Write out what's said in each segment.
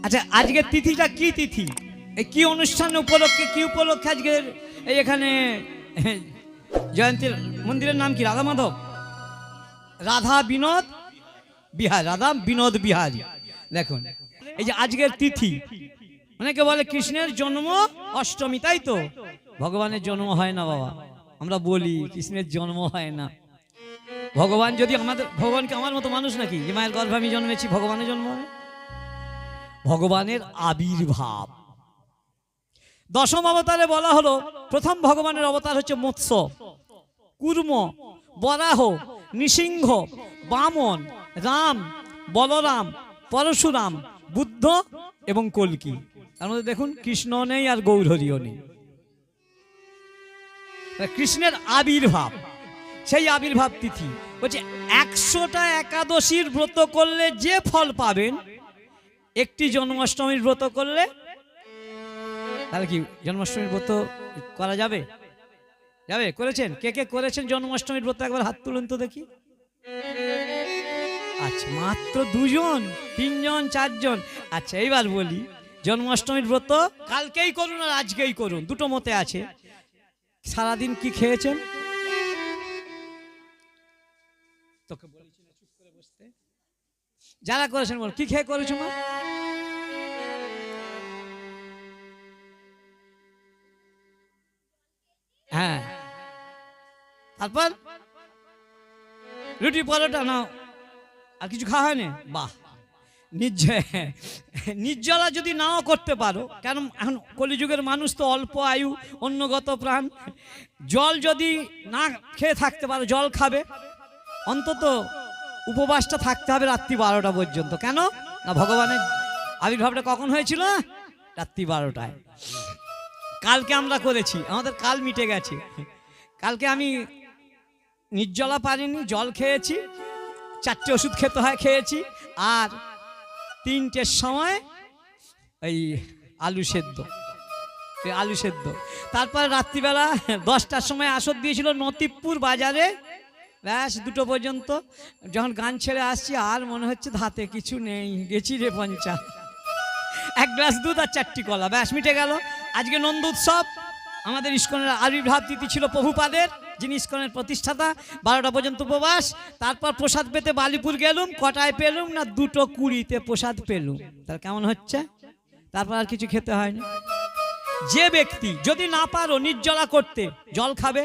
আচ্ছা, আজকের তিথিটা কি তিথি? এই কি অনুষ্ঠান উপলক্ষে, কি উপলক্ষে আজকের এই এখানে জয়ন্তী মন্দিরের নাম কি? রাধা মাধব, রাধা বিনোদ বিহার, রাধা বিনোদ বিহারী। দেখুন এই যে আজকের তিথি, অনেকে বলে কৃষ্ণের জন্ম অষ্টমী, তাই তো? ভগবানের জন্ম হয় না বাবা, আমরা বলি কৃষ্ণের জন্ম হয় না। ভগবান যদি আমাদের, ভগবানকে আমার মতো মানুষ নাকি যে মায়ের গর্ভে আমি জন্মেছি ভগবানের জন্ম হবে? ভগবানের আবির্ভাব। দশম অবতারে বলা হলো প্রথম ভগবানের অবতার হচ্ছে মৎস্য, কুর্ম, বরাহ, নৃসিংহ, বামন, রাম, বলরাম, পরশুরাম, বুদ্ধ এবং কল্কি। তার মধ্যে দেখুন কৃষ্ণ নেই আর গৌরহরিও নেই। কৃষ্ণের আবির্ভাব, সেই আবির্ভাব তিথি বলছে 100টা একাদশীর ব্রত করলে যে ফল পাবেন, একটি জন্মাষ্টমীর ব্রত করলে, তাহলে কি জন্মাষ্টমীর ব্রত করা যাবে? যাবে? করেছেন? কে কে করেছেন জন্মাষ্টমীর ব্রত? একবার হাত তুলুন তো দেখি। আচ্ছা, মাত্র 2 জন, 3 জন, 4 জন। আচ্ছা, এইবার বলি জন্মাষ্টমীর ব্রত কালকেই করুন আর আজকেই করুন, দুটো মতে আছে। সারাদিন কি খেয়েছেন? তোকে বলেছি না চুপ করে বসতে। যারা করেছেন বল, কি খেয়ে করেছো মা? হ্যাঁ, তারপর রুটি পরোটা নাও, আর কিছু খাওয়া হয়নি? বাহ, নির্জলা যদি নাও করতে পারো, কেন এখন কলিযুগের মানুষ তো অল্প আয়ু, অন্নগত প্রাণ। জল যদি না খেয়ে থাকতে পারো, জল খাবে। অন্তত উপবাসটা থাকতে হবে রাত্রি 12টা পর্যন্ত। কেন না, ভগবানের আবির্ভাবটা কখন হয়েছিল? রাত্রি 12টায়। কালকে আমরা করেছি, আমাদের কাল মিটে গেছে। কালকে আমি নির্জলা পারিনি, জল খেয়েছি, 4টে ওষুধ খেতে হয় খেয়েছি, আর 3টের সময় এই আলু সেদ্ধ। তারপর রাত্রিবেলা 10টার সময় আসর দিয়েছিল নতিবপুর বাজারে, ব্যাস 2টো পর্যন্ত। যখন গান ছেড়ে আসছি আর মনে হচ্ছে ধাতে কিছু নেই, গেছি রে পঞ্চা। 1 গ্লাস দুধ আর 4টি কলা, ব্যাস মিটে গেল। আজকে নন্দ উৎসব, আমাদের ইস্কনের আবির্ভাব তিথি ছিল প্রভুপাদের, যিনি ইস্কনের প্রতিষ্ঠাতা। 12টা পর্যন্ত উপবাস, তারপর প্রসাদ পেতে বালিপুর গেলুম। কটায় পেলুম না? 2:20 প্রসাদ পেলুম। তার কেমন হচ্ছে? তারপর আর কিছু খেতে হয়নি। যে ব্যক্তি যদি না পারো নির্জলা করতে, জল খাবে,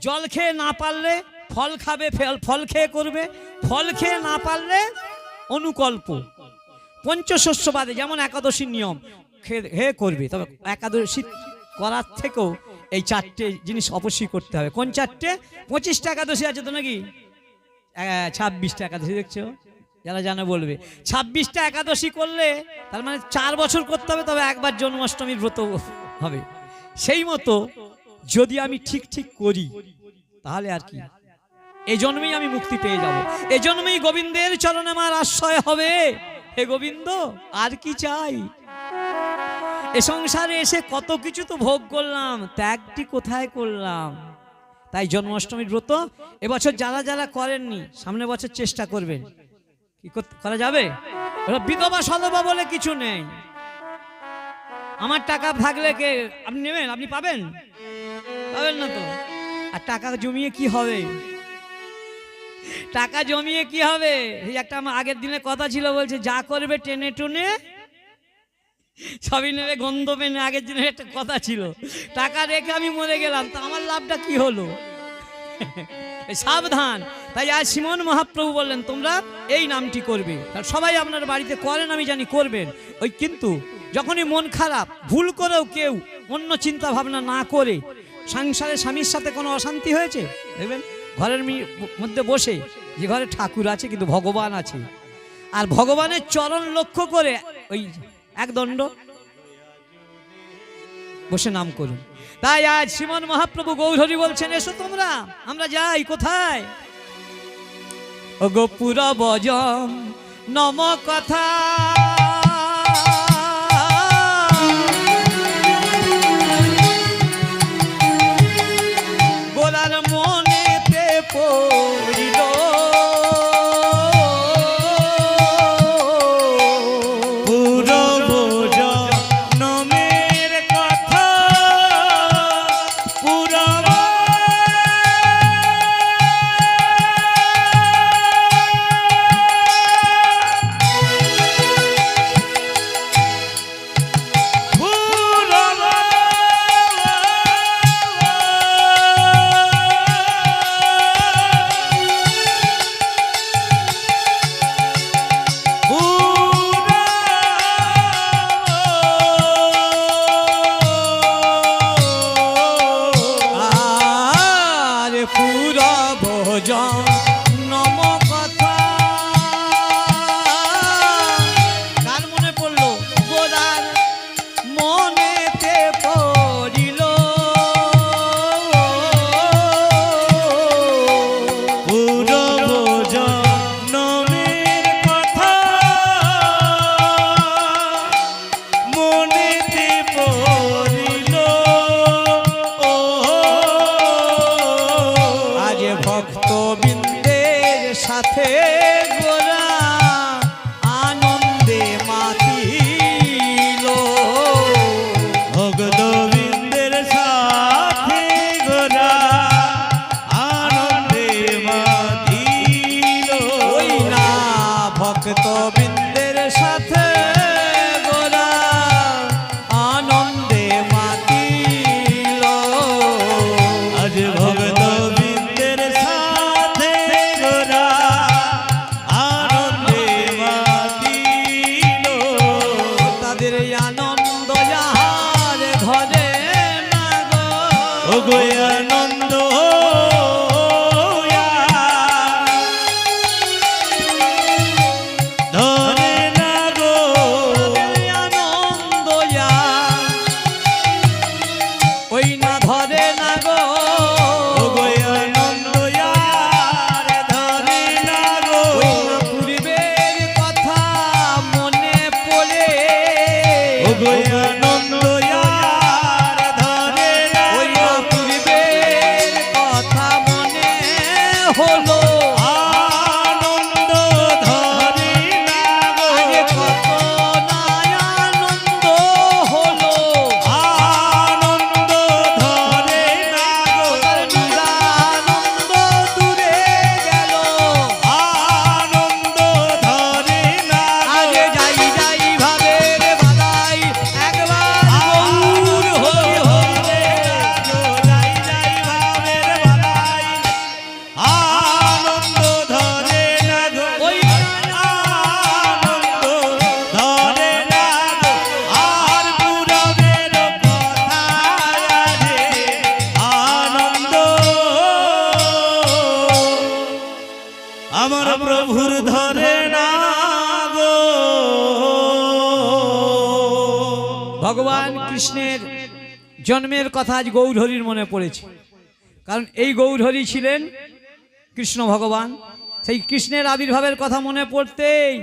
জল খেয়ে না পারলে ফল খাবে, ফল খেয়ে করবে, ফল খেয়ে না পারলে অনুকল্প পঞ্চশস্য বাদে, যেমন একাদশীর নিয়ম খেয়ে করবে। তবে একাদশী করার থেকেও এই 4টে জিনিস অবশ্যই করতে হবে। কোন 4টে? 25টা একাদশী আছে তো নাকি? 26টা একাদশী দেখছো, যারা জানে বলবে। 26টা একাদশী করলে তার মানে 4 বছর করতে হবে, তবে একবার জন্মাষ্টমীর ব্রত হবে। সেই মতো যদি আমি ঠিক করি, তাহলে আর কি, এই জন্মেই আমি মুক্তি পেয়ে যাব। এই জন্মেই গোবিন্দের চরণে আমার আশ্রয় হবে। হে গোবিন্দ, আর কি চাই? এ সংসারে এসে কত কিছু তো ভোগ করলাম, ত্যাগটি কোথায় করলাম? তাই জন্মাষ্টমীর ব্রত এবছর যারা করেননি, সামনের বছর চেষ্টা করবেন। কি করা যাবে? বিধবা সধবা বলে কিছু নেই। আমার টাকা থাকলে কে আপনি নেবেন? আপনি পাবেন না তো। আর টাকা জমিয়ে কি হবে? টাকা জমিয়ে কি হবে? এই একটা আমার আগের দিনে কথা ছিল, বলছে যা করবে টেনে টুনে সবই নেবে, গন্ধ পেনে। আগের দিনের একটা কথা ছিল। টাকা রেখে আমি মরে গেলাম, তা আমার লাভটা কি হলো? সাবধান। তাই আজ শ্রীমন মহাপ্রভু বললেন তোমরা এই নামটি করবে। সবাই আপনার বাড়িতে করেন, আমি জানি করবেন। ওই কিন্তু যখনই মন খারাপ, ভুল করেও কেউ অন্য চিন্তা ভাবনা না করে, সংসারে স্বামীর সাথে কোনো অশান্তি হয়েছে, দেখবেন ঘরের মধ্যে বসে, যে ঘরে ঠাকুর আছে কিন্তু ভগবান আছে, আর ভগবানের চরণ লক্ষ্য করে ওই 1 দণ্ড বসে নাম করুন। তাই আজ শ্রীমন মহাপ্রভু গৌরহরি বলছেন, এসো তোমরা, আমরা যাই। কোথায়? ও গোপুরা বজম নম কথা, গোলার মনেতে পড়িল, পুরব ওগো আনন্দ আর ধরে না ওই পূর্বের কথা মনে হলো আনন্দ ধরে না গো আগে কত না আনন্দ হলো আনন্দ ধরে না গো নিরানন্দ দূরে গেল আনন্দ ধরে না আগে যাই যাই ভাবে রে বালাই একবার গৌর হরি হরে যাই যাই ভাবের বালাই আনন্দ ধরে না গো ওই আনন্দ ধরে না গো আর পুরবের কথা রে আনন্দ আমার প্রভুর ধরে না গো ভগবান কৃষ্ণের জন্মের কথা আজ গৌরহরির মনে পড়েছে, কারণ এই গৌরহরি ছিলেন কৃষ্ণ ভগবান। সেই কৃষ্ণের আবির্ভাবের কথা মনে পড়তেই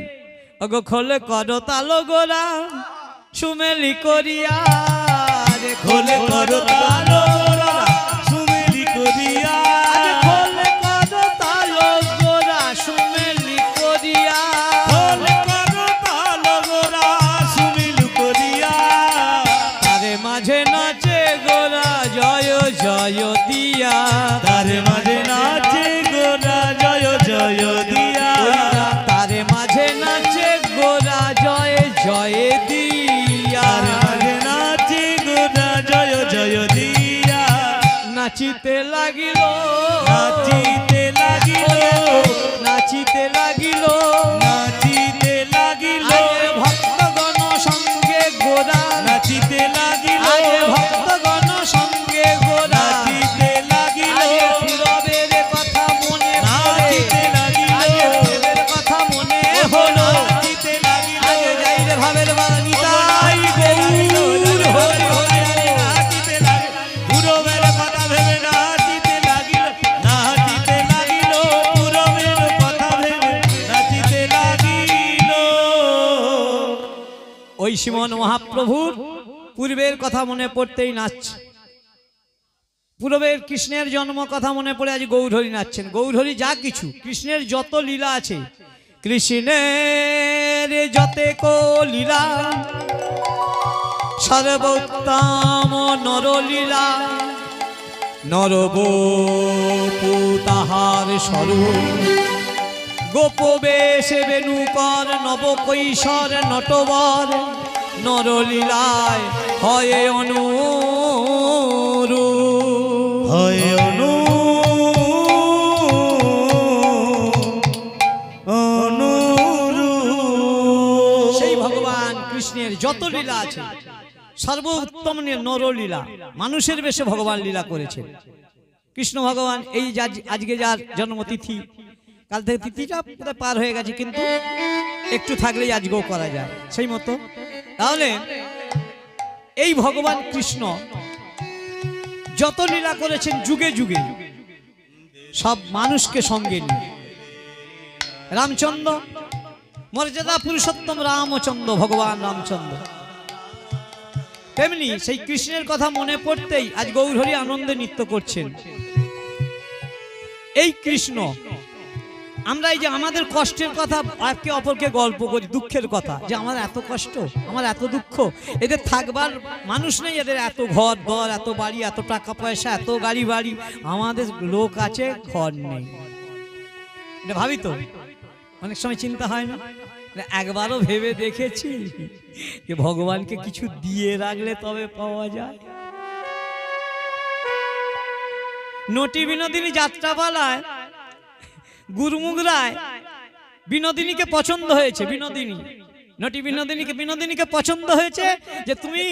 অগো খোলে করতালো গোরা সুমেলি করিয়া রে খোলে করতালো সুমেলি করিয়া আরে খোলে করতালো গোরা সুমেলি করিয়া খোলে করতালো গোরা সুমিলু করিয়া তারে মাঝে নাচে গোরা জয় জয় দিয়া তারে মাঝে নাচে গোরা জয় জয় দিয়া তারে মাঝে নাচে গোরা জয় জয় দিয়া তারে মাঝে নাচে গোরা জয় জয় দিয়া নাচিতে লাগিল নাচিতে লাগিল নাচিতে লাগিল নাচিতে লাগিল আরে ভক্তগণ সঙ্গে গোরা নাচিতে লাগিল আরে ভক্তগণ সঙ্গে গোরা নাচিতে লাগিল আরে পূরবের কথা মনে পড়ে নাচিতে লাগিল আরে পূরবের কথা মনে হলো নাচিতে লাগিল আগে যাই রে ভাবের বাণী তাই গৌর হরি হরি নাচিতে লাগিল পুরবের কথা ভেবে নাচিতে লাগিল নাচিতে লাগিল পুরবের কথা ভেবে নাচিতে লাগিল ওই শ্রীমন মহাপ্রভুর পূর্বের কথা মনে পড়তেই নাচছে। পূর্বের কৃষ্ণের জন্ম কথা মনে পড়ে আজ গৌরহরি নাচছেন। গৌরহরি যা কিছু কৃষ্ণের যত লীলা আছে, কৃষ্ণের যতে কো লীলা সর্বোত্তম নরলীলা নরবপু তাহার স্বরূপ গোপবেশে বেণুকর নবকৈশোর নটবর নরলীলায় হয় অনুরূপ হয় সেই ভগবান কৃষ্ণের যত লীলা আছে সর্বোত্তম নরলীলা, মানুষের বেশে ভগবান লীলা করেছেন। কৃষ্ণ ভগবান এই আজকে যার জন্মতিথি, কাল থেকে তিথিটা প্রায় পার হয়ে গেছে, কিন্তু একটু থাকলেই আজকেও করা যায় সেই মতো। তাহলে এই ভগবান কৃষ্ণ যত লীলা করেছেন যুগে যুগে সব মানুষকে সঙ্গে নিয়ে। রামচন্দ্র মর্যাদা পুরুষোত্তম রামচন্দ্র ভগবান রামচন্দ্র, তেমনি সেই কৃষ্ণের কথা মনে পড়তেই আজ গৌরহরি আনন্দে নৃত্য করছেন। এই কৃষ্ণ, আমরা এই যে আমাদের কষ্টের কথা একে অপরকে গল্প করি, দুঃখের কথা, যে আমার এত কষ্ট, আমার এত দুঃখ, এদের থাকবার মানুষ নেই, এদের এত ঘর দর, এত বাড়ি, এত টাকা পয়সা, এত গাড়ি বাড়ি, আমাদের লোক আছে, ঘর নেই। এটা ভাবি তো, অনেক সময় চিন্তা হয় না? একবারও ভেবে দেখেছি যে ভগবানকে কিছু দিয়ে রাখলে তবে পাওয়া যায়। নটি বিনোদিনী যাত্রাপালায় গুরুমুখ রায় বিনোদিনীকে পছন্দ হয়েছে, বিনোদিনীকে পছন্দ হয়েছে যে তুমি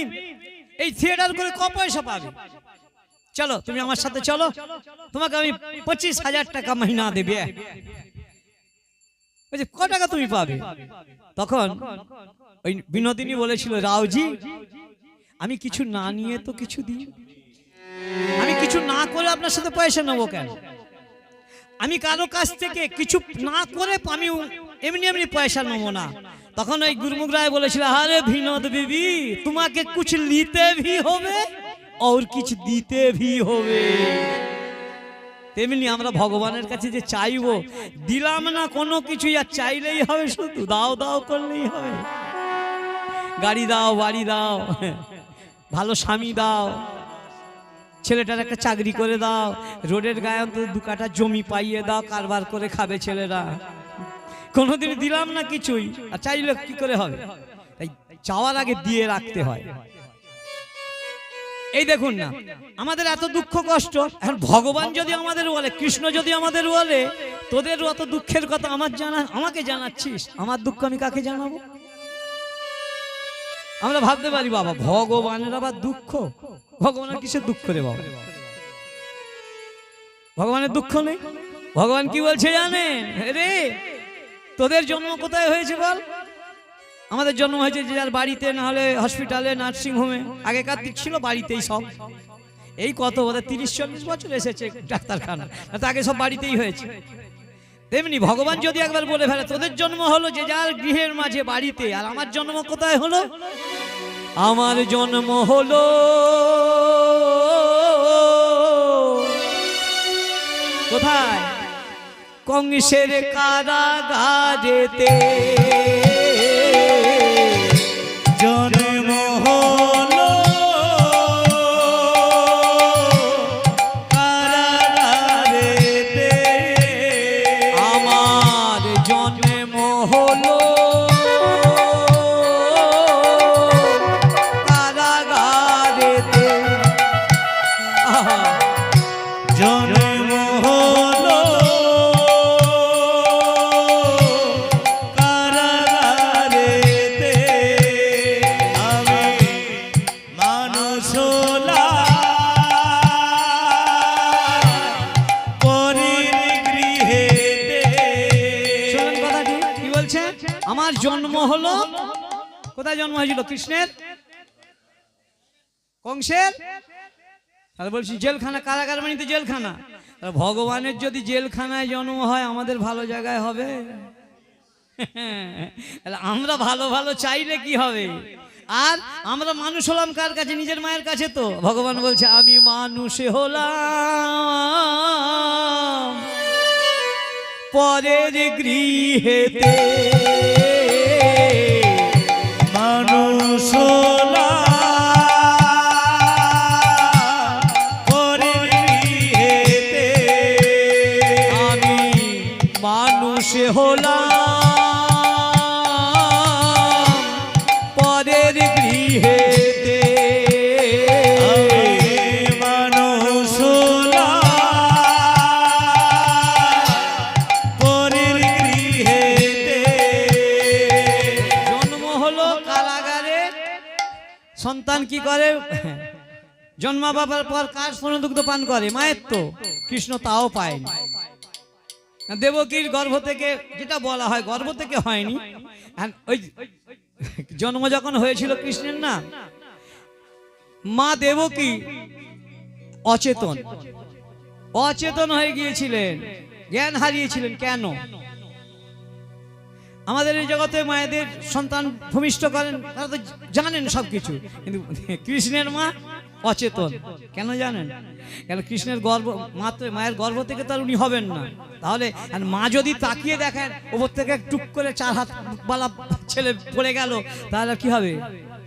এই থিয়েটার করে ক পয়সা পাবে, চলো তুমি আমার সাথে চলো, তোমাকে আমি 25,000 টাকা মহিনা দেবে। ক টাকা তুমি পাবে? তখন ওই বিনোদিনী বলেছিল, রাওজি আমি কিছু না নিয়ে তো কিছু দিই, আমি কিছু না করে আপনার সাথে পয়সা নেবো কেন? আমি কারো কাছ থেকে কিছু না করে আমি এমনি এমনি পয়সা নেবো না। তখন ওই গুরুমুখ রায় বলেছিল, আরে বিনোদ বিবি তোমাকে কুছ লিতে ভি হবে और কিছু দিতে ভি হবে। তেমনি আমরা ভগবানের কাছে যে চাইবো, দিলাম না কোনো কিছুই, আর চাইলেই হবে, শুধু দাও দাও করলেই হবে। গাড়ি দাও, বাড়ি দাও, ভালো স্বামী দাও, ছেলেটার একটা চাকরি করে দাও, রোডের গায়ে অন্তত 2 কাঠা জমি পাইয়ে দাও, কারবার করে খাবে ছেলেরা। কোনোদিন দিলাম না কিছুই, আর চাইলে কি করে হবে? তাই চাওয়ার আগে দিয়ে রাখতে হয়। এই দেখুন না, আমাদের এত দুঃখ কষ্ট, এখন ভগবান যদি আমাদের বলে, কৃষ্ণ যদি আমাদের বলে, তোদের অত দুঃখের কথা আমাকে জানাচ্ছিস, আমার দুঃখ আমি কাকে জানাবো? আমরা ভাবতে পারি বাবা ভগবানের আবার দুঃখ, ভগবানের কিসের দুঃখ রে বাবা? ভগবানের দুঃখ নেই। ভগবান কি বলছে জানেন? রে তোদের জন্ম কোথায় হয়েছে বল? আমাদের জন্ম হয়েছে যে যার বাড়িতে, না হলে হসপিটালে, নার্সিং হোমে। আগেকার দিক ছিল বাড়িতেই সব। এই কত বোধহয় 30-40 বছর এসেছে ডাক্তারখানা, তো আগে সব বাড়িতেই হয়েছে। তেমনি ভগবান যদি একবার বলে ফেলে, তোদের জন্ম হলো যে যার গৃহের মাঝে, বাড়িতে, আর আমার জন্ম কোথায় হলো? আমার জন্ম হলো কোথায়? কংসের কারাগারেতে জন্ম হলো কারাগারেতে, আমার জন্ম হলো কারাগারেতে। জন্ম হলো কারাগারেতে, আমি মানুষ হলাম পরের গৃহেতে। শোনেন কথাটি কি বলছে? আমার জন্ম হলো, কোথায় জন্ম হয়েছিল? কৃষ্ণের কংসের, তাহলে বলছি জেলখানা, কারাগার মানে তো জেলখানা। ভগবানের যদি জেলখানায় জন্ম হয়, আমাদের ভালো জায়গায় হবে? আমরা ভালো ভালো চাইলে কি হবে? আর আমরা মানুষ হলাম কার কাছে? নিজের মায়ের কাছে। তো ভগবান বলছে আমি মানুষ হলাম পরের গৃহেতে। মানুষ হলাম পরের গৃহেতে, আমি মানুষ হলাম পরের গৃহেতে। আমি মানুষ হলাম পরের গৃহেতে। জন্ম হলো কারাগারে। সন্তান কি করে? জন্মা বাবার পর কার স্তনদুগ্ধ পান করে? মায়ের। তো কৃষ্ণ তাও পায়নি। দেবকীর গর্ভ থেকে, যেটা বলা হয় গর্ভ থেকে হয়নি, আর ওই জন্ম যখন হয়েছিল কৃষ্ণের, না মা দেবকী অচেতন অচেতন হয়ে গিয়েছিলেন, জ্ঞান হারিয়েছিলেন। কেন? আমাদের এই জগতে মায়েদের সন্তান ভূমিষ্ঠ করেন, তারা তো জানেন সবকিছু, কিন্তু কৃষ্ণের মা অচেতন। কেন জানেন? কেন? কৃষ্ণের গর্ভ, মায়ের গর্ভ থেকে তার উনি হবেন না। তাহলে মা যদি তাকিয়ে দেখেন ওপর থেকে টুক করে 4 হাত বালা ছেলে পড়ে গেল, তাহলে কি হবে?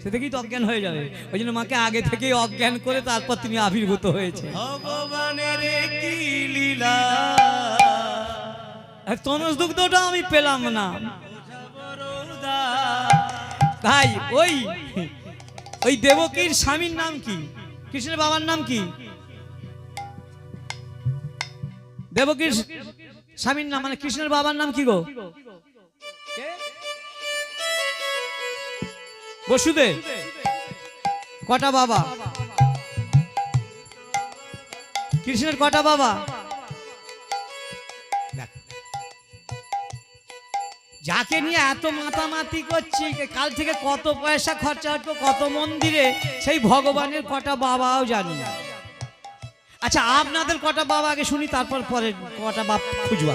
সে থেকেই তো অজ্ঞান হয়ে যাবে। ওই জন্য মাকে আগে থেকেই অজ্ঞান করে তারপর তিনি আবির্ভূত হয়েছে। ভগবানের কি লীলা, তনুজ দুগ্ধটা আমি পেলাম না। তাই ওই দেবকীর স্বামীর নাম কি? কৃষ্ণের বাবার নাম কি? দেবকীর স্বামীর নাম মানে কৃষ্ণের বাবার নাম কি গো? বসুদেব। কটা বাবা? কৃষ্ণের কটা বাবা? যাকে নিয়ে এত মাতামাতি করছি, কাল থেকে কত পয়সা খরচা হতো কত মন্দিরে, সেই ভগবানের কটা বাবাও জানি না। আচ্ছা আপনাদের কটা বাবা আগে শুনি, তারপর পরে কটা বাপ খুঁজবা।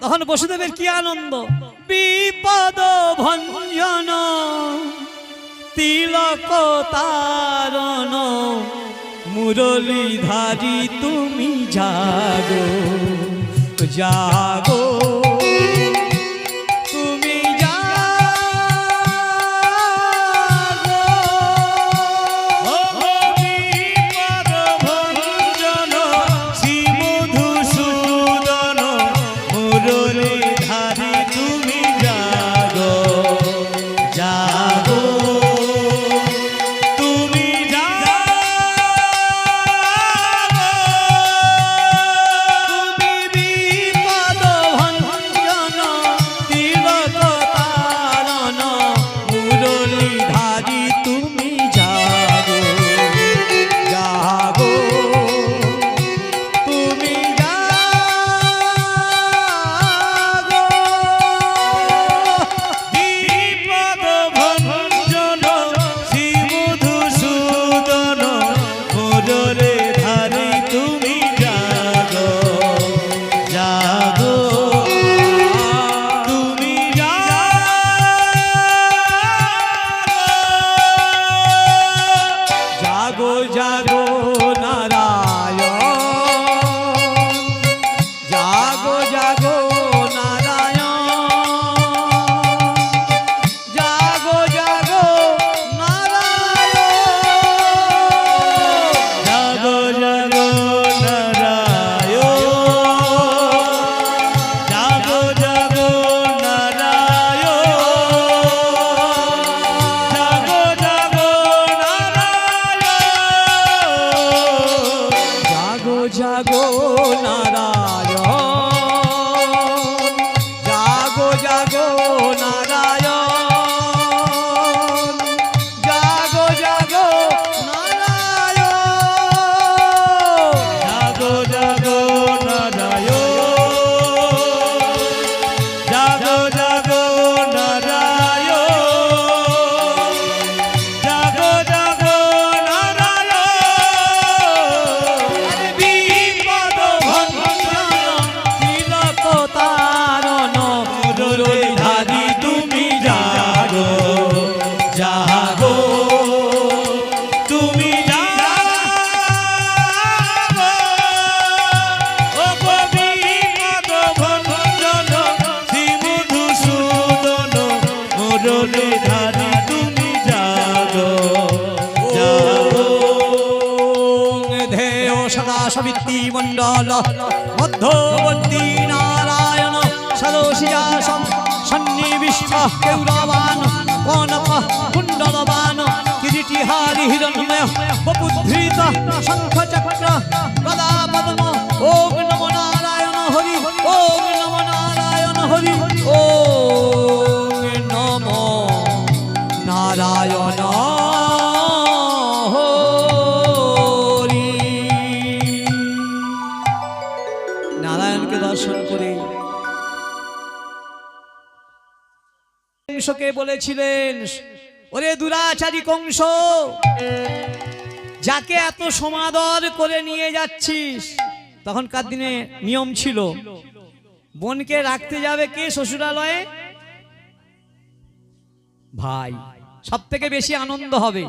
তখন বসুদেবের কি আনন্দ, বিপদ ভঞ্জন তিলক তারণ মুরলীধারী তুমি জাগো জাগো তুমি জাগো বিপদ ভঞ্জন শ্রী মধুসূদন মুরলীধারী তুমি জাগো জাগো তুমি জাগো তুমি বিপদ ভঞ্জন তিলক তারণ মুরলীধারী তুমি জাগো জাগো তুমি জাগো বিপদ ভঞ্জন শ্রী মধুসূদন মুরলীধারী তুমি জাগো জাগো তুমি জাগো জাগো নারায়ণ জাগো জাগো নারায়ণ জাগো জাগো নারায়ণ জাগো জাগো নারায়ণ জাগো জাগো নারায়ণ জাগো জাগো নারায়ণ জাগো জাগো নারায়ণ জাগো জাগো নারায়ণ জাগো জাগো নারায়ণ জাগো জাগো নারায়ণ জাগো জাগো নারায়ণ জাগো জাগো নারায়ণ বিপদ ভঞ্জন তিলক তারণ মুরলীধারী তুমি জাগো জাগো তুমি জাগো ও বিপদ ভঞ্জন শ্রী মধুসূদন মুরলীধারী তুমি জাগো জাগো ধেয় সদা সবিত্তি মণ্ডল মধ্যবর্তী নারায়ণ সদোষিয়া সন্নিবিষ্ট কেউরাবান কনক কুণ্ডলবান কিরীটিহারি হিরণ্ময় বপুধৃত শঙ্খ চক্র গদা পদ্ম ওম নমো নারায়ণ হরি ওম নমো নারায়ণ হরি ওম নমো নারায়ণ হরি। নারায়ণকে দর্শন করে কংসকে বলেছিলেন, ওরে দুরাচারী কংস, যাকে এত সমাদর করে নিয়ে যাচ্ছিস, তখনকার দিনে নিয়ম ছিল বোনকে রাখতে যাবে কে শ্বশুরালয়ে? ভাই। সব থেকে বেশি আনন্দ হবে,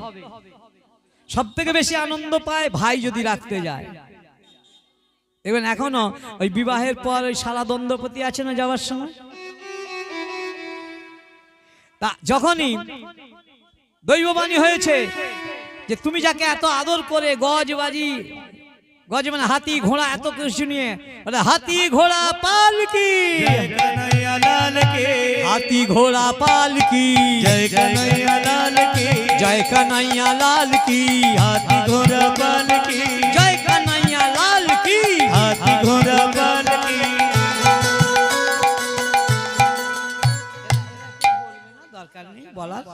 সব থেকে বেশি আনন্দ পায় ভাই যদি রাখতে যায়। দেখবেন এখনো ওই বিবাহের পর ওই সারা দ্বন্দ্বপতি আছে না যাওয়ার সময়, তা যখনই দৈববাণী হয়েছে যে তুমি যাকে এত আদর করে গজবাজি, গজ মানে হাতি ঘোড়া, এত কিছু নিয়ে বলে হাতি ঘোড়া পালকি, জয় কনৈয়া লাল কে, হাতি ঘোড়া পালকি, জয় কনৈয়া লাল কে, জয় কানাইয়া লাল কি, হাতি ঘোড়া পাল কি, জয় কানাইয়া লাল কি, হাতি ঘোড়া পাল কি। দরকার নেই বলার।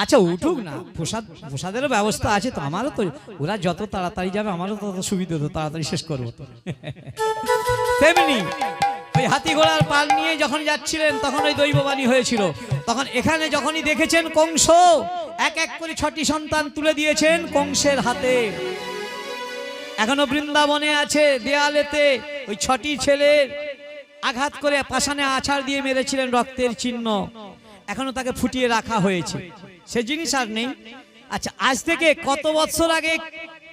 আচ্ছা উঠুক না, প্রসাদেরও ব্যবস্থা আছে তো, আমারও তো, ওরা যত তাড়াতাড়ি যাবে আমারও তত সুবিধা, তো তাড়াতাড়ি শেষ করবো তো। তেমনি ওই হাতি ঘোড়ার পাল নিয়ে যখন যাচ্ছিলেন তখন ওই দৈববাণী হয়েছিল। তখন এখানে যখনই দেখেছেন কংস এক এক করে 6টি সন্তান তুলে দিয়েছেন কংসের হাতে, এখনো বৃন্দাবনে আছে দেয়ালেতে ওই 6টি ছেলের আঘাত করে পাষাণে আছাড় দিয়ে মেরেছিলেন, রক্তের চিহ্ন এখনো তাকে ফুটিয়ে রাখা হয়েছে, সে জিনিস আর নেই। আচ্ছা, আজ থেকে কত বছর আগে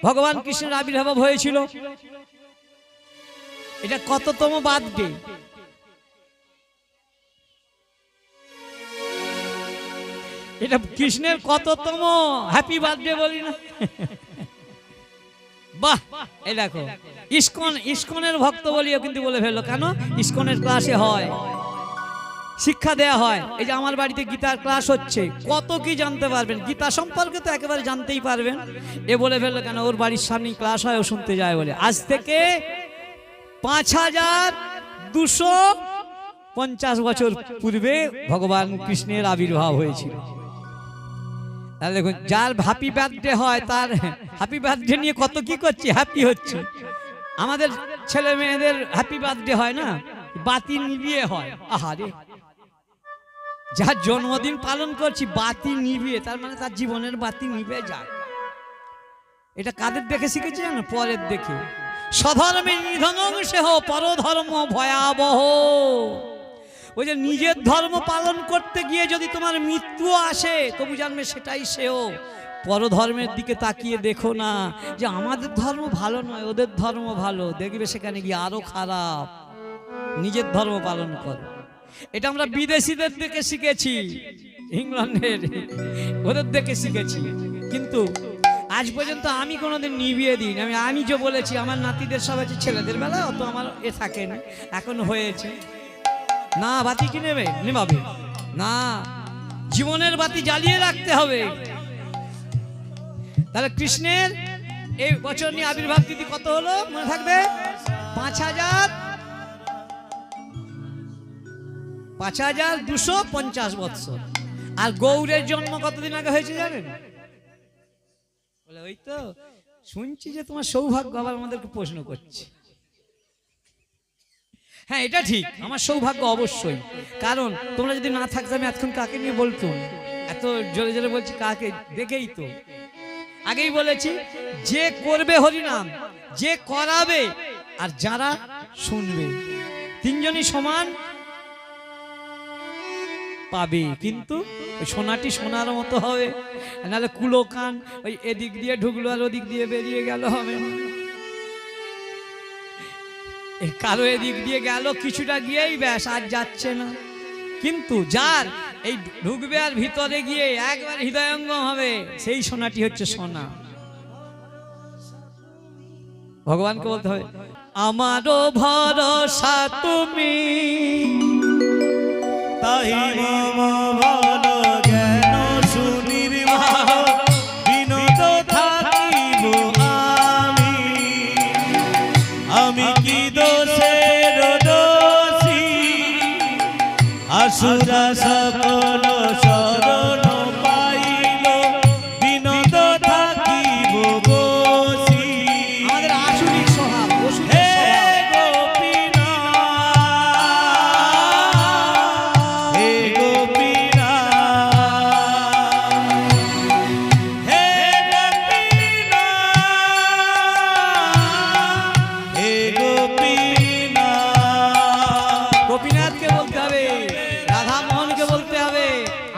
ভগবান কৃষ্ণের আবির্ভাব হয়েছিল? এটা কততম বার্থডে? এটা কৃষ্ণের কততম হ্যাপি বার্থডে বলি না? বাহ, এই দেখো ইসকনের ভক্ত বলিও কিন্তু বলে ফেললো। কেন? ইসকনের ক্লাসে হয়, শিক্ষা দেয়া হয়। এই যে আমার বাড়িতে গীতার ক্লাস হচ্ছে, কত কি জানতে পারবেন গীতা সম্পর্কে, তো একেবারে জানতেই পারবেন। এ বলে ফেললো কেন? ওর বাড়ির সামনে ক্লাস হয়, ও শুনতে যায় বলে। আজ থেকে 5250 বছর পূর্বে ভগবান কৃষ্ণের আবির্ভাব হয়েছিল। তাহলে দেখুন, যার হ্যাপি বার্থডে হয় তার হ্যাপি বার্থডে নিয়ে কত কি করছে, হ্যাপি হচ্ছে। আমাদের ছেলে মেয়েদের হ্যাপি বার্থডে হয় না, বাতি নিভিয়ে হয়। আহারে, যার জন্মদিন পালন করছি বাতি নিভিয়ে, তার মানে তার জীবনের বাতি নিভে যায়। এটা কাদের দেখে শিখেছে জানো? পরের দেখে। স্বধর্মে নিধনং সেহ পরধর্ম ভয়াবহ। ওই যে নিজের ধর্ম পালন করতে গিয়ে যদি তোমার মৃত্যু আসে, তবু জানবে সেটাই সেও। পরধর্মের দিকে তাকিয়ে দেখো না যে আমাদের ধর্ম ভালো নয়, ওদের ধর্ম ভালো, দেখবে সেখানে গিয়ে আরো খারাপ। নিজের ধর্ম পালন করো। এটা আমরা বিদেশিদের দেখে শিখেছি, ইংল্যান্ডের ওদের দেখে শিখেছি। কিন্তু আজ পর্যন্ত আমি কোনোদিন নিভিয়ে দিই না। আমি যে বলেছি আমার নাতিদের সব আছে, ছেলেদের বেলায় অত আমার থাকে না, এখন হয়েছে না। বাতি কি নেভাবে না, জীবনের বাতি জ্বালিয়ে রাখতে হবে। তাহলে কৃষ্ণের এই বছর নিয়ে আবির্ভাব তিথি কত হলো মনে থাকবে? 5250 বৎসর। আর গৌরের জন্ম কতদিন আগে হয়েছে জানেন? বলে ওই তো শুনছি যে তোমার সৌভাগ্য, আবার আমাদেরকে প্রশ্ন করছে। হ্যাঁ, এটা ঠিক, আমার সৌভাগ্য অবশ্যই। কারণ তোমরা যদি না থাকতে আমি এতক্ষণ কাকে নিয়ে বলতো? এত জোরে জোরে বলছি কাকে দেখেই তো। আগেই বলেছি, যে করবে হরিনাম, যে করাবে আর যারা শুনবে, তিনজনই সমান পাবে। কিন্তু সোনাটি সোনার মতো হবে, নাহলে কুলো কান ওই এদিক দিয়ে ঢুকলো আর ওদিক দিয়ে বেরিয়ে গেল হবে না। কারো এদিক দিয়ে গেল কিছুটা গিয়েই ব্যাস, আর যাচ্ছে না। কিন্তু যার এই ঢুকবে আর ভিতরে গিয়ে একবার হৃদয়ঙ্গম হবে, সেই সোনাটি হচ্ছে সোনা। ভগবানকে বলতে হবে, আমারও ভরসা তুমি, তাই মম ভালো জ্ঞান সুনির্মল বিনোদ থাকিব আমি। আমি কি দোষের দোষী, আসুরা সকল শরণ পাইল, বিনোদ থাকিব বসি। আমাদের আসুরিক স্বভাব, হে গোপীনাথ, হে গোপীনাথ, হে গোপীনাথ, হে গোপীনাথ। গোপীনাথকে বলতে হবে, রাধা মোহনকে বলতে হবে,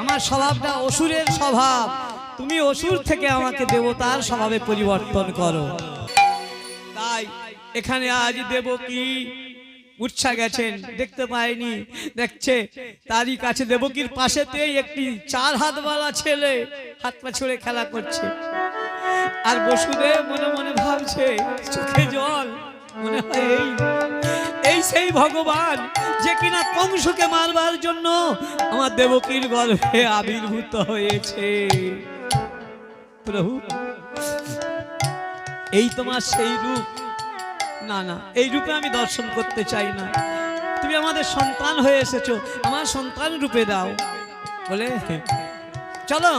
আমার স্বভাবটা অসুরের স্বভাব, তুমি অসুর থেকে আমাকে দেবতার স্বভাবে পরিবর্তন করো। তাই এখানে আজ দেবকী উৎসা গেছেন, দেখতে পায়নি, দেখছে তারই কাছে দেবকীর পাশেতেই একটি 4 হাতওয়ালা ছেলে হাত পা ছুড়ে খেলা করছে। আর বসুদেব মনে মনে ভাবছে, চোখে জল, মনে হয় এই সেই ভগবান যে কিনা কংসকে মারবার জন্য আমার দেবকীর গর্ভে আবির্ভূত হয়েছে। প্রভু, এই তোমার সেই রূপ? না না, এই রূপে আমি দর্শন করতে চাই না। তুমি আমাদের সন্তান হয়ে এসেছো, আমার সন্তান রূপে দাও। বলে চলো,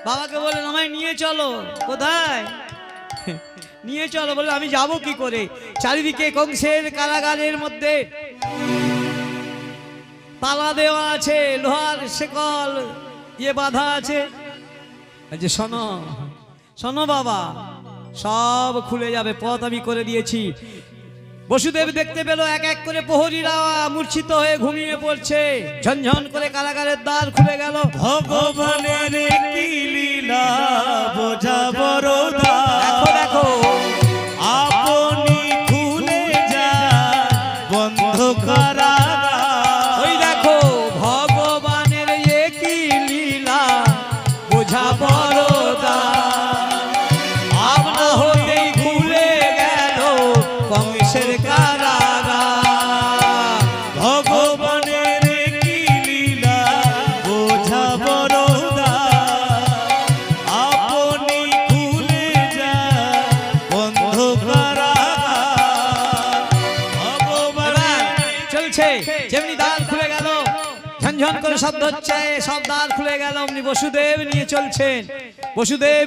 বাবাকে বলেন আমায় নিয়ে চলো। কোথায় নিয়ে চলো? বলে আমি যাব কি করে? চারিদিকে কংসের কারাগারের মধ্যে তালা দেওয়া আছে, লোহার শেকল ইয়ে বাঁধা আছে। যে শোনো শোনো বাবা, সব খুলে যাবে, পথ আমি করে দিয়েছি। বসুদেব দেখতে পেল এক এক করে প্রহরীরা মূর্ছিত হয়ে ঘুমিয়ে পড়ছে। ঝনঝন করে কারাগারের দ্বার খুলে গেল। ভগবানের কি লীলা বোঝা বড় দেখো দেখো আপনি খুলে যায় বন্ধ করা। ওই দেখো ভগবানের এ কি লীলা বোঝা বড় আপনা হতেই খুলে গেল কংসের কারাগার। ভগবানের কি লীলা বোঝা বড় আপনি খুলে যায় বন্ধ করা। ভগবানের চলছে যেমনি দ্বার খুলে গেল, ঝনঝন করে শব্দ হচ্ছে, সব দ্বার খুলে গেল। অমনি বসুদেব নিয়ে চলছেন। বসুদেব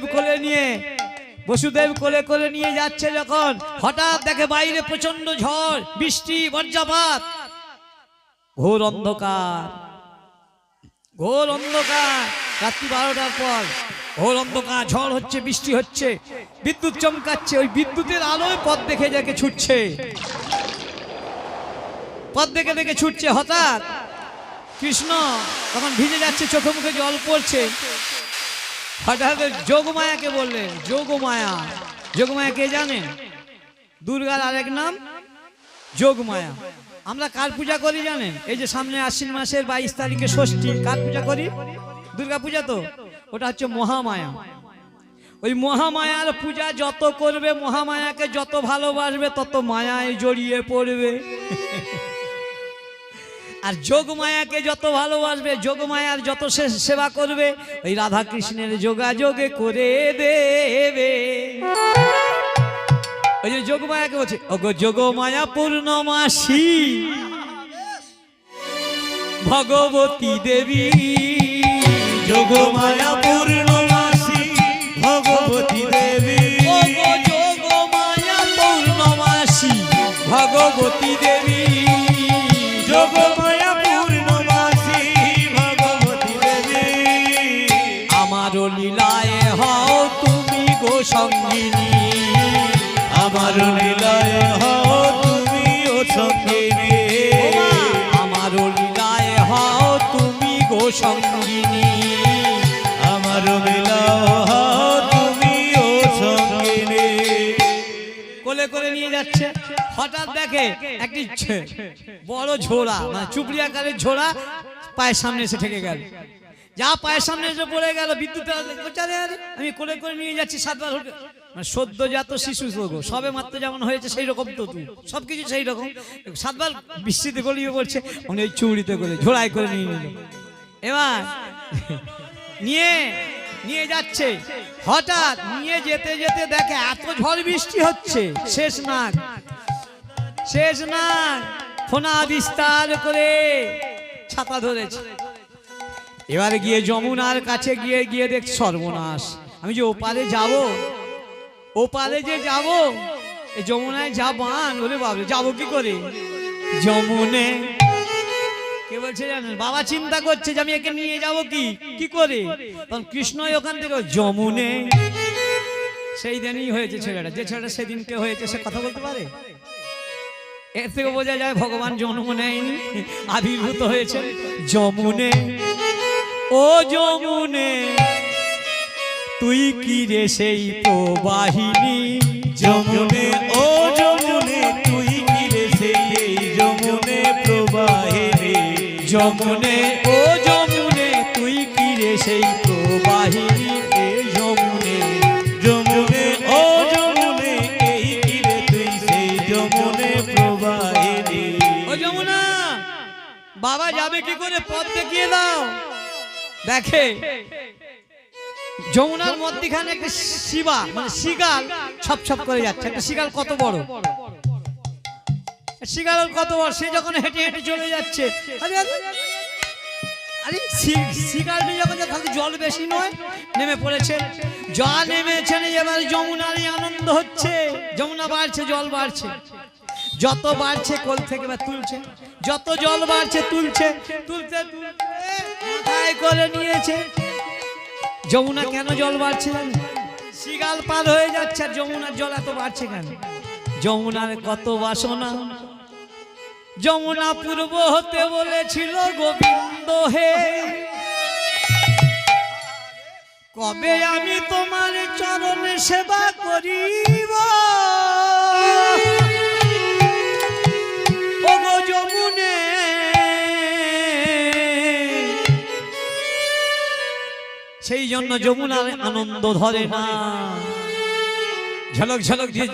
কোলে কোলে নিয়ে যাচ্ছে যখন হঠাৎ দেখে বাইরে প্রচন্ড ঝড়, বৃষ্টি, বজ্রপাত, ঘোর অন্ধকার। রাত্রি 12টার পর ঘোর অন্ধকার, ঝড় হচ্ছে, বৃষ্টি হচ্ছে, বিদ্যুৎ চমকাচ্ছে। ওই বিদ্যুতের আলোয় পথ দেখে ছুটছে, পথ দেখে ছুটছে। হঠাৎ কৃষ্ণ তখন ভিজে যাচ্ছে, চোখে মুখে জল পড়ছে। হঠাৎ যোগমায়াকে বললেন, যোগমায়া কে জানেন? দুর্গার আরেক নাম যোগমায়া। আমরা কার পূজা করি জানেন? এই যে সামনে আশ্বিন মাসের 22 তারিখে ষষ্ঠী, কার পূজা করি? দুর্গা পূজা। তো ওটা হচ্ছে মহামায়া। ওই মহামায়ার পূজা যত করবে, মহামায়াকে যত ভালোবাসবে, তত মায়ায় জড়িয়ে পড়বে। আর যোগমায়াকে যত ভালোবাসবে, যোগমায়ার যত সেবা করবে, ওই রাধা কৃষ্ণের যোগাযোগে করে দেবে। ওই যে যোগমায়াকে বলছে, ওগো যোগমায়া পূর্ণমাসী ভগবতী দেবী। যোগমায়া পূর্ণমাসী ভগবতী দেবী। ওগো যোগমায়া পূর্ণমাসী ভগবতী দেবী। যোগমায়া পূর্ণমাসী ভগবতী দেবী। আমারও লীলায় হও তুমি গো সঙ্গিনী, আমার লীলায় হও তুমি ও সঙ্গিনী। আমারও লীলায় হও তুমি গো সঙ্গিনী। আমার লীলায় হও তুমি ও সঙ্গিনী। কোলে নিয়ে যাচ্ছে। হঠাৎ দেখে একটি বড় ঝোড়া, মানে চুপড়ি আকারের ঝোড়া পায়ের সামনে এসে ঠেকে গেল। যা পায়ের সামনে এসে পড়ে গেল, বিদ্যুৎ আমি কোলে নিয়ে যাচ্ছি 7 বার। মানে সদ্যজাত শিশু গো, সবে মাত্র যেমন হয়েছে সেই রকম তো তুই, সবকিছু সেই রকম। 7 বার বৃষ্টিতে গলিয়ে পড়ছে, উনি ওই চুড়িতে করে ঝোড়ায় করে নিয়ে নিল। এবার নিয়ে যাচ্ছে। হঠাৎ নিয়ে যেতে দেখে এত ঝড় বৃষ্টি হচ্ছে, শেষ নাগ ফোনা বিস্তার করে ছাতা ধরেছে। এবারে গিয়ে যমুনার কাছে গিয়ে দেখ সর্বনাশ। আমি যে ওপারে যাব, এই যমুনায় যাবান, ওরে বাবা যাবো কি করে? যমুনে কে বলছে জানেন? বাবা চিন্তা করছে যে আমি একে নিয়ে যাব কি করে। তখন কৃষ্ণ ওখান থেকে যমুনে। সেই দিনই হয়েছে ছেলেটা, যে ছেলেটা সেদিনকে হয়েছে, সে কথা বলতে পারে? এর থেকে বোঝা যায় ভগবান জন্ম নেয়নি, আবির্ভূত হয়েছে। যমুনে ও যমুনে তুই কি রে সেই প্রবাহিনী। যমুনে ও যমুনে তুই কি রে সেই যমুনে প্রবাহিনী। যমুনে ও যমুনে তুই কি রে সেই প্রবাহিনী। যমুনে ও যমুনে এই কি রে তুই সেই যমুনে প্রবাহিনী। ও যমুনা, বাবা যাবে কি করে? পথ দেখিয়ে দাও। দেখে যমুনার মধ্যখানে একটা শিবা, মানে শিগাল ছপ করে যাচ্ছে। একটা শিগাল কত বড়, সে যখন হেঁটে চলে যাচ্ছে, আরে শিগালটি যখন খালি জল বেশি নয়, নেমে পড়েছে। জল নেমেছেন, এবার যমুনার আনন্দ হচ্ছে। যমুনা বাড়ছে, জল বাড়ছে, যত বাড়ছে কোল থেকে বা তুলছে, যত জল বাড়ছে তুলতে মাথায় করে নিয়েছে। যমুনা কেন জল বাড়ছে? শিগাল পার হয়ে যাচ্ছে, আর যমুনার জল এত বাড়ছে কেন? যমুনার কত বাসনা, যমুনা পূর্ব হতে বলেছিল গোবিন্দ হে, কবে আমি তোমার চরণে সেবা করিব ওগো যমুনে। সেই জন্য যমুনার আনন্দ ধরে না, ঝলক ঝলক দিয়ে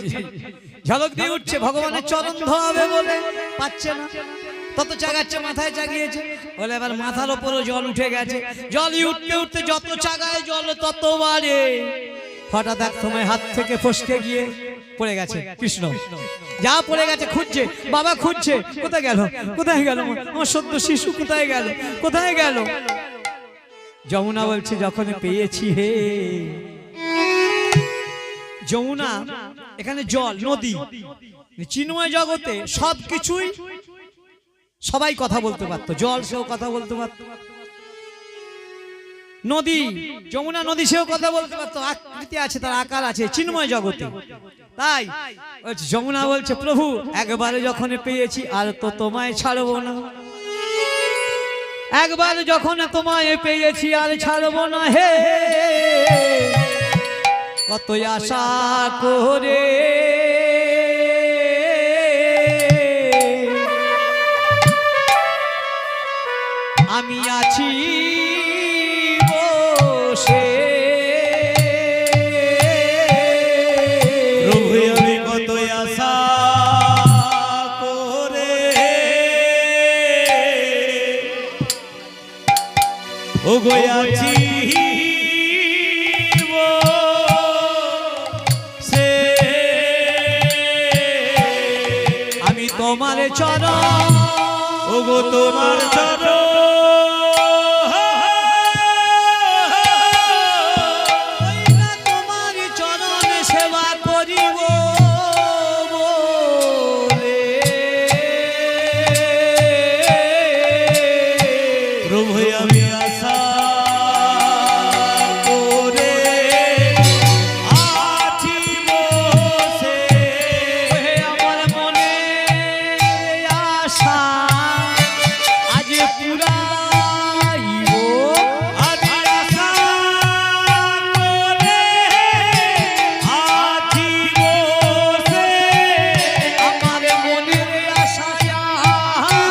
ঝলক দিয়ে উঠছে, ভগবানের চরণ ধোয়াবে বলে পাচ্ছে না, তত চাগাচ্ছে, মাথায় চাগিয়েছে বলে এবার মাথার ওপরও জল উঠে গেছে, জল উঠতে উঠতে যত চাগায় জল তত বাড়ে। হঠাৎ এক সময় হাত থেকে ফসকে গিয়ে পড়ে গেছে কৃষ্ণ, যা পড়ে গেছে খুঁজছে, বাবা খুঁজছে, কোথায় গেল কোথায় গেল আমার সদ্য শিশু, কোথায় গেল কোথায় গেল। যমুনা বলছে যখন পেয়েছি হে। যমুনা এখানে জল, নদী, চিন্ময় জগতে সবকিছুই সবাই কথা বলতে পারতো, জল সেও কথা বলতে পারতো, নদী যমুনা নদী সেও কথা বলতে পারতো, আকৃতি আছে, তার আকার আছে চিন্ময় জগতে। তাই যমুনা বলছে প্রভু একবারে যখন পেয়েছি আর তো তোমায় ছাড়বো না, একবার যখন তোমায় পেয়েছি আর ছাড়বো না হে। কত আশা করে আমি আছি বসে, প্রভু আমি কত আশা করে ও গয়াছি আমি তোমার চরণ ওগো তোমার চরণ তোমার চরণ সেবা করিব বলে। প্রভু আমি আশা করে আছি বসে, হে আমার মনে আশা আজ পুরাইব, আজ আশা করে আছি বসে, আমার মনের আশা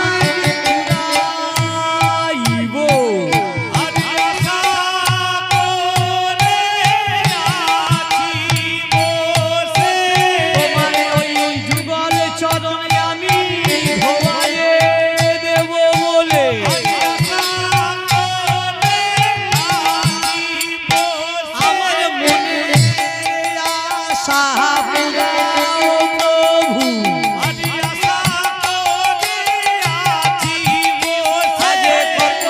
আজ পুরাইব। আজ আশা করে আছি বসে, তোমার ওই যুগল চরণে আমি ধোয়ায়ে দেব বলে। আমার মনে আশা পুরাও প্রভু, আজে কত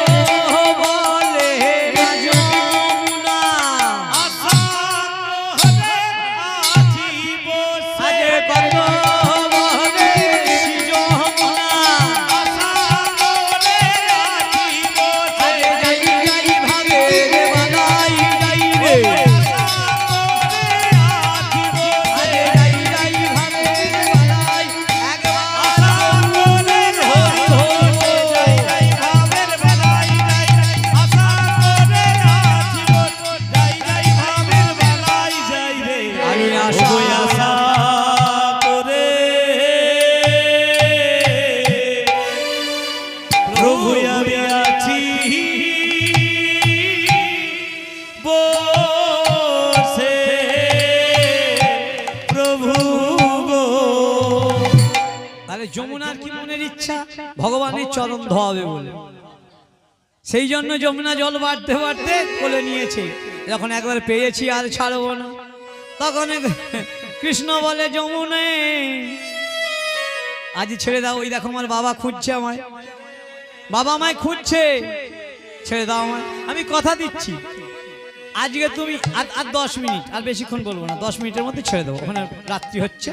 বলে যমুনা, আজে কত বলে যমুনা, আজে যাই যাই ভাবে রে বানাই যাই রে, আজে যাই যাই ভাবে রে বানাই একবার মনের হরি আমি আশা করে প্রভু আমি আছি বসে, প্রভু গো। তাহলে যমুনার কি মনের ইচ্ছা ভগবানের চরণ ধোয়াবে বলে, সেই জন্য যমুনা জল বাড়তে বাড়তে কোলে নিয়েছে, যখন একবার পেয়েছি আর ছাড়বো না। তখন কৃষ্ণ বলে যমুনে আজ ছেড়ে দাও, ওই দেখো আমার বাবা খুঁজছে আমায়, বাবা আমায় খুঁজছে, ছেড়ে দাও আমায়, আমি কথা দিচ্ছি আজকে তুমি আর 10 মিনিট, আর বেশিক্ষণ বলবো না, 10 মিনিটের মধ্যে ছেড়ে দেবো, ওখানে রাত্রি হচ্ছে।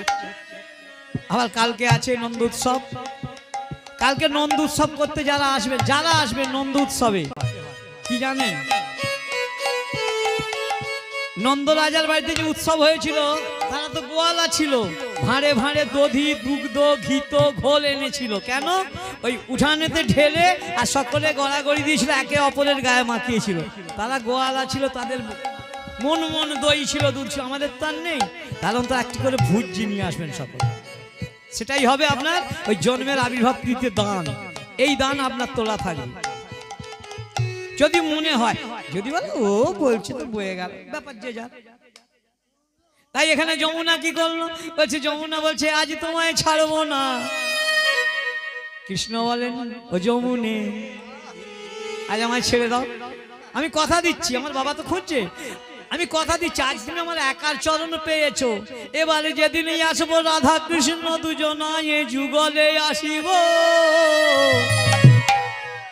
আবার কালকে আছে নন্দ উৎসব, কালকে নন্দ উৎসব করতে যারা আসবে নন্দ উৎসবে কি জানেন, নন্দ রাজার বাড়িতে যে উৎসব হয়েছিল তারা তো গোয়ালা ছিল, ভাঁড়ে ভাঁড়ে দধি দুগ্ধ ঘিত ঘোল এনেছিল। কেন? ওই উঠানেতে ঢেলে আর সকলে গড়াগড়ি দিয়েছিল, একে অপরের গায়ে মাখিয়েছিল। তারা গোয়ালা ছিল, তাদের মন মন দই ছিল, দুধ ছিল। আমাদের তো আর নেই, কারণ তো একটি করে ভুজি নিয়ে আসবেন সকলে। সেটাই হবে আপনার ওই জন্মের আবির্ভাব কৃতে দান। এই দান আপনার তোলা থাকবে। যদি মনে হয়, যদি বলে ও বলছে তো বয়ে গেল, ব্যাপার যে যা। তাই এখানে যমুনা কি করলো? বলছে, যমুনা বলছে আজ তোমায় ছাড়বো না। কৃষ্ণ বলেন, ও যমুনে আজ আমায় ছেড়ে দাও। আমি কথা দিচ্ছি, আমার বাবা তো খুঁজছে, আমি কথা দিচ্ছি আজ তুমি আমার একার চরণ পেয়েছো। এবারে যেদিনই আসবো রাধা কৃষ্ণ দুজনায় যুগলে আসিব,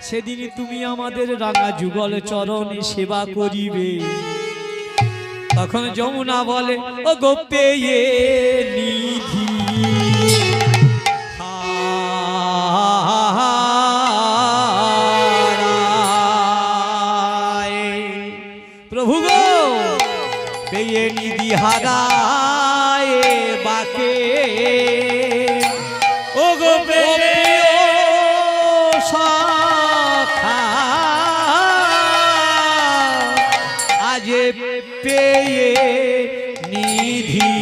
সেদিনই তুমি আমাদের রাঙা যুগল চরণে সেবা করিবে। তখন যমুনা বলে, ও গো পেয়ে নিধি প্রভু গো পেয়ে নিধি হারায় বাকে, ও গো পেয়ে আজ পেয়ে নিধি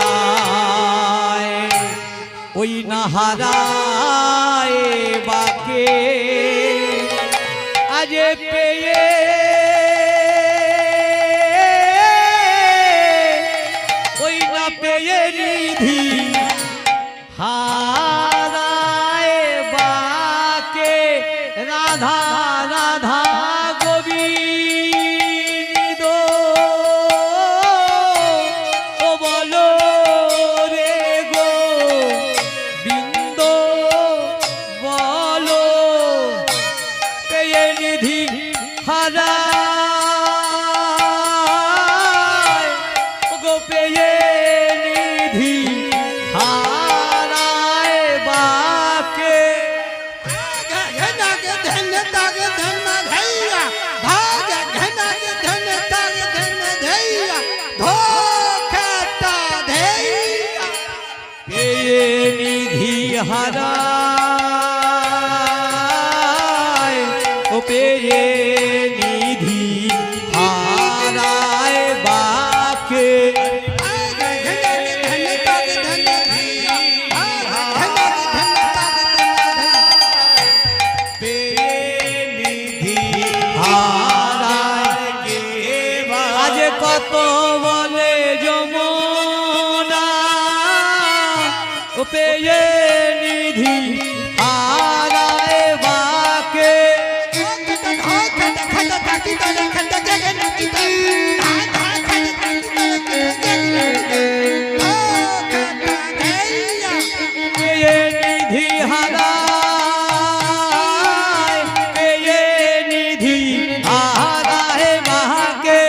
হারায়, ওই না হারায় বাকে আজ পেয়ে ওই না পেয়ে নিধি হারায় বাকে। রাধা রাধা গোবিন্দ ও বলো রে গো বিন্দ বলো, পেয়ে নিধি হারায় গো পেয়ে নিধি হারায় বাকে। পেয়ে নিধি হারায় ও পেয়ে নিধি হারায় বাকে। আজ কত বলে যমুনা ও পেয়ে নিধি হারায় বাকে। পেয়ে নিধি হারায় পেয়ে নিধি হারায় বাকে।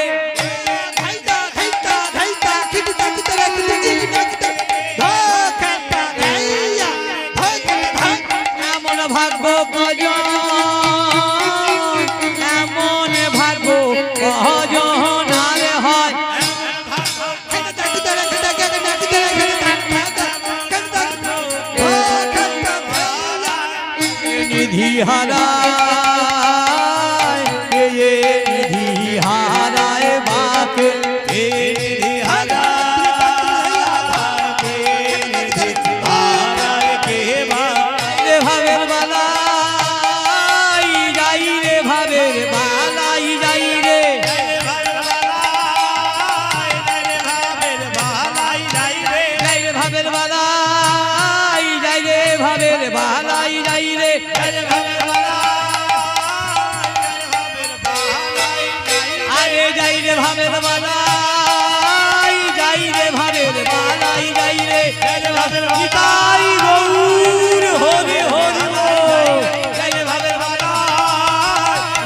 এমন ভাগ্য কজন, এমন ভাগ্য কজন আর হয়। নিধি হারায় পেয়ে নিধি হারায় বাকে। নিধি ভাবের বালাই যাই রে, ভাবের বালাই যাই রে, যাই রে ভাবের বালাই যাই রে, ভাবের বালাই যাই রে, আরে যাই রে ভাবের বালাই যাই রে, ভাবের বালাই যাই রে। নিতাই গৌর হরি হরি বল। যাই রে ভাবের বালাই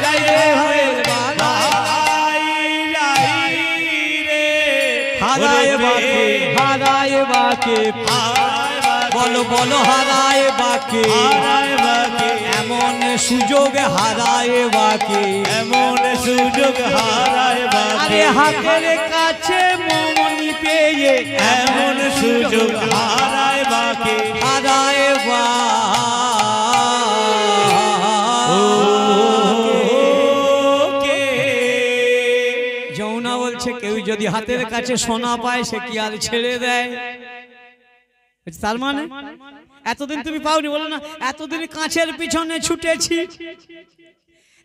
যাই রে, ভাবের বালাই যাই রে, হারায় বাকে হারায় বাকে। বলো বলো হারায় বাকে, এমন এমন সুযোগ হারায় বাকে, এমন সুযোগ হারায় বাকে, আরে হাতের কাছে মমনি পেয়ে এমন সুযোগ হারায় বাকে, হারায় কে যমুনা বলছে কেউ যদি হাতের কাছে সোনা পায় সে কি আর ছেড়ে দেয়? তার মানে এতদিন তুমি পাওনি, বলো না এতদিন কাঁচের পিছনে ছুটেছি,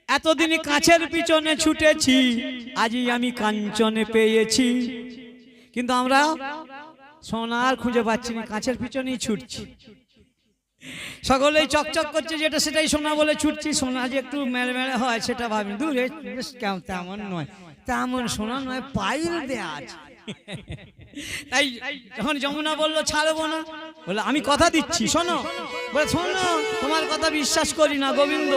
এতদিন কাঁচের পিছনে ছুটেছি, আজই আমি কাঞ্চনে পেয়েছি। কিন্তু আমরা সোনা আর খুঁজে পাচ্ছি না, কাঁচের পিছনেই ছুটছি। সকলেই চকচক করছে যেটা সেটাই সোনা বলে ছুটছি। সোনা যে একটু মেলে মেলে হয় সেটা ভাবি, দূরে তেমন নয়, তেমন সোনা নয়, পাইল দেয়া আছে। তাই যখন যমুনা বললো ছাড়বো না, বলে আমি কথা দিচ্ছি শোনো, বলে শোনো তোমার কথা বিশ্বাস করি না গোবিন্দ।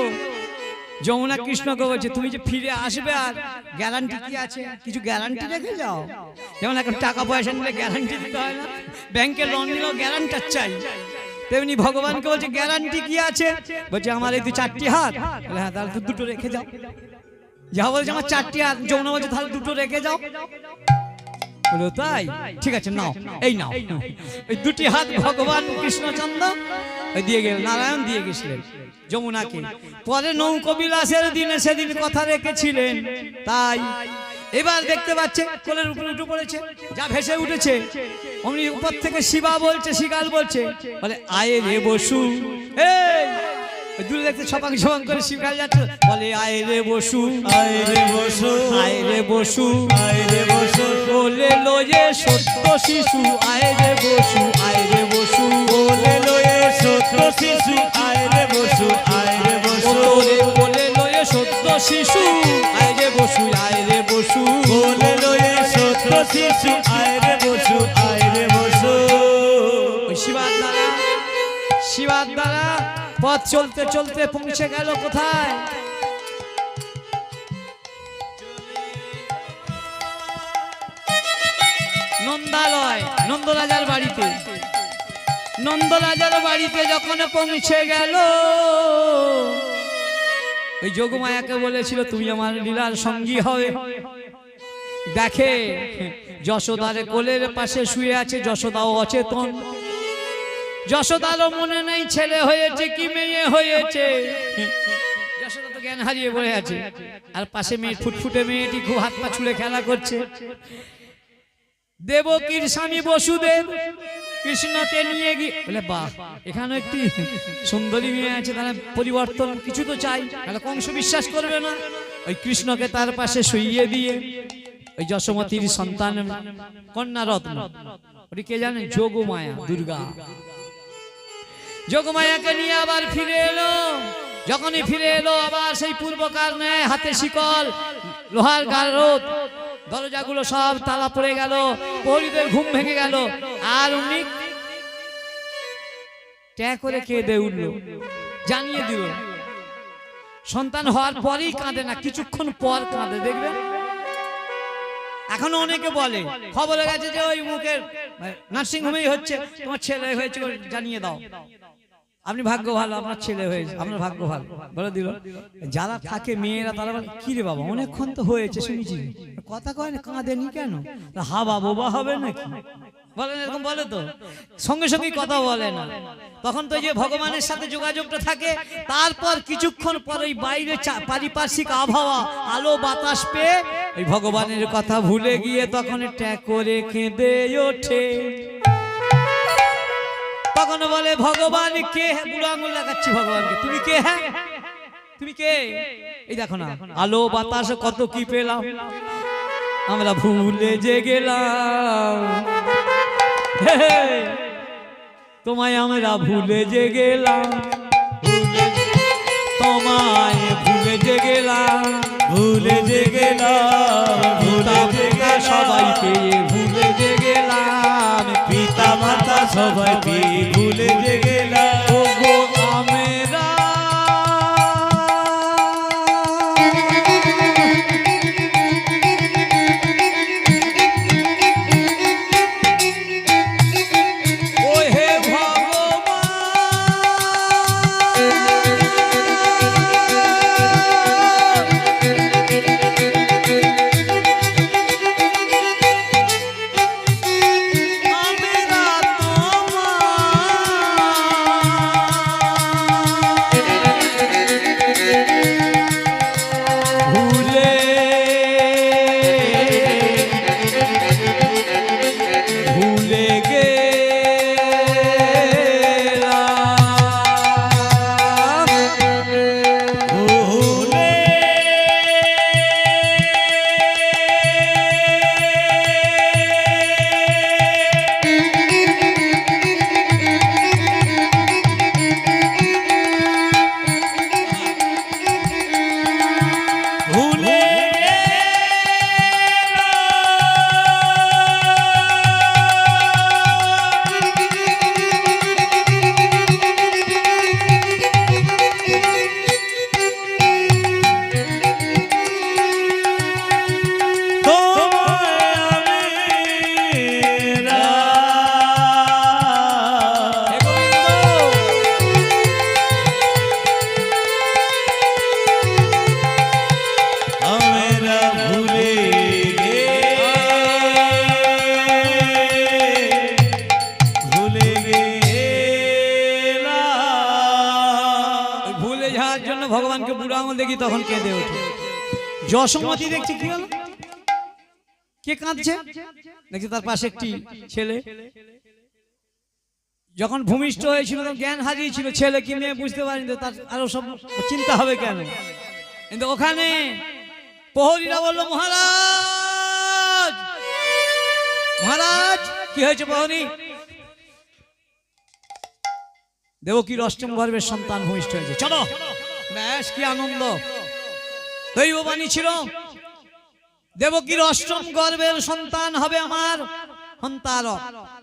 যমুনা কৃষ্ণকে বলছে তুমি যে ফিরে আসবে আর গ্যারান্টি কি আছে? কিছু গ্যারান্টি রেখে যাও। যেমন এখন টাকা পয়সা নিলে গ্যারান্টি দিতে হয় না, ব্যাংকে লোন নিলেও গ্যারান্টার চাই, তেমনি ভগবানকে বলছে গ্যারান্টি কি আছে? বলছে আমার এই 4টি হাত। বলে হ্যাঁ তাহলে দুটো রেখে যাও। যা বলছে আমার 4টি হাত, যমুনা বলছে তাহলে দুটো রেখে যাও। বলো তাই, ঠিক আছে নাও, এই নাও। ওই 2টি হাত ভগবান কৃষ্ণচন্দ্র দিয়ে গেল, নারায়ণ দিয়ে গেছিলেন যমুনাকে। পরে নৌকবিলাসের দিনে সেদিন কথা রেখেছিলেন, তাই এবার দেখতে পাচ্ছে কোলের উপরে উঠে পড়েছে, যা ভেসে উঠেছে অমনি উপর থেকে শিবা বলছে, শিকাল বলছে, বলে আয়ে রে বসু। এই দূরে দেখতে ছপাং ছপাং করে শিকাল যাচ্ছে, বলে আয়ে রে বসু, আয় রে বসু, আয়ে রে বসু, আয় রে বসু, কোলে লয়ে সত্য শিশু, আয়ে রে বসু, আয়ে রে বসু, কোলে লয়ে সত্য শিশু, আয় রে বসু, আয় রে বসু, কোলে লয়ে সত্য শিশু, আয়ে রে বসু, আয়ে রে বসু, কোলে লয়ে সত্য শিশু, আয় রে বসু, আয় রে বসু। ওই শিবার দ্বারা পথ চলতে চলতে পৌঁছে গেল কোথায়? নন্দালয়, নন্দরাজার বাড়িতে। নন্দরাজার বাড়িতে যখন পৌঁছে গেল, ওই যোগমায়াকে বলেছিল তুমি আমার লীলার সঙ্গী হবে। দেখে যশোদার কোলের পাশে শুয়ে আছে, যশোদাও অচেতন। যশোদারও মনে নেই ছেলে হয়েছে কি মেয়ে হয়েছে। যশোদা তো জ্ঞান হারিয়ে পড়ে আছে, আর পাশে মেয়ে ফুটফুটে মেয়েটি খুব হাত পা ছুঁড়ে খেলা করছে। দেবকীর স্বামী বসুদেব কৃষ্ণকে নিয়ে গিয়ে বলে বাহ, এখানে একটি সুন্দরী মেয়ে আছে, তাহলে পরিবর্তন কিছু তো চাই, তাহলে কংস বিশ্বাস করবে না। ওই কৃষ্ণকে তার পাশে শুইয়ে দিয়ে ওই যশোমতীর সন্তান কন্যা রত্ন, ওটি কে জানেন? যোগমায়া, দুর্গা। যোগমায়াকে নিয়ে আবার ফিরে এলো। যখনই ফিরে এলো আবার সেই পূর্বকার ন্যায়, হাতে শিকল, লোহার গারদ, দরজাগুলো সব তালা পড়ে গেল, প্রহরীদের ঘুম ভেঙে গেল। আর উনি ট্যা করে কেঁদে উঠল, জানিয়ে দিল সন্তান হওয়ার পরেই কাঁদে না, কিছুক্ষণ পর কাঁদে, দেখবেন। এখনো অনেকে বলে খবরে গেছে যে ওই মুখের নার্সিং হোমেই হচ্ছে, তোমার ছেলে হয়েছে জানিয়ে দাও। আপনি ভাগ্য ভালো, আপনার ছেলে হয়েছে, আপনার ভাগ্য ভালো বলে দিল। যারা থাকে মেয়েরা তারা বলে কি রে বাবা অনেকক্ষণ তো হয়েছে শুনেছি, কথা কয় না, কাঁদেনি কেন? হাবা বোবা হবে নাকি বলেন, এরকম বলে তো, সঙ্গে সঙ্গে কথা বলে না। তখন তো যে ভগবানের সাথে যোগাযোগটা থাকে। তারপর কিছুক্ষণ পর ওই বাইরে পারিপার্শ্বিক আবহাওয়া, আলো বাতাস পেয়ে ওই ভগবানের কথা ভুলে গিয়ে তখন ট্যাক করে কেঁদে ওঠে। তখন বলে ভগবান কে? বুড়ো আঙুল লাগাচ্ছি ভগবানকে, তুমি কে? হ্যাঁ তুমি কে? এই দেখো না আলো বাতাস কত কি পেলাম, আমরা ভুলে যে গেলাম, তোমায় আমরা ভুলে যে গেলাম, তোমায় ভুলে যে গেলাম, ভুলে যে গেলাম, ভুলে যে গেলাম, সবাই পেয়ে ভুলে যে গেলাম, পিতা মাতা সবাই পেয়ে ভুলে যে গেলাম। ওগো আমরা ও হে ভগবান ভুলে ভগবানকে বুড়ো আঙুল দেখি তখন কেঁদে ওঠে। যশোমতী দেখছি কি হলো, কে কাঁদছে দেখছি তার পাশে একটি ছেলে। যখন ভূমিষ্ঠ হয়েছিল তখন জ্ঞান হারিয়েছিল, ছেলে কি মেয়ে বুঝতে পারেনি, তার আরো সব চিন্তা হবে কেন। কিন্তু ওখানে প্রহরীরা বললো মহারাজ মহারাজ কি হয়েছে প্রহরী? দেবকীর অষ্টম গর্ভের সন্তান ভূমিষ্ঠ হয়েছে, চলো। বেশ কি আনন্দ, দৈববাণী ছিল দেবকীর অষ্টম গর্ভের সন্তান হবে আমার হন্তারক,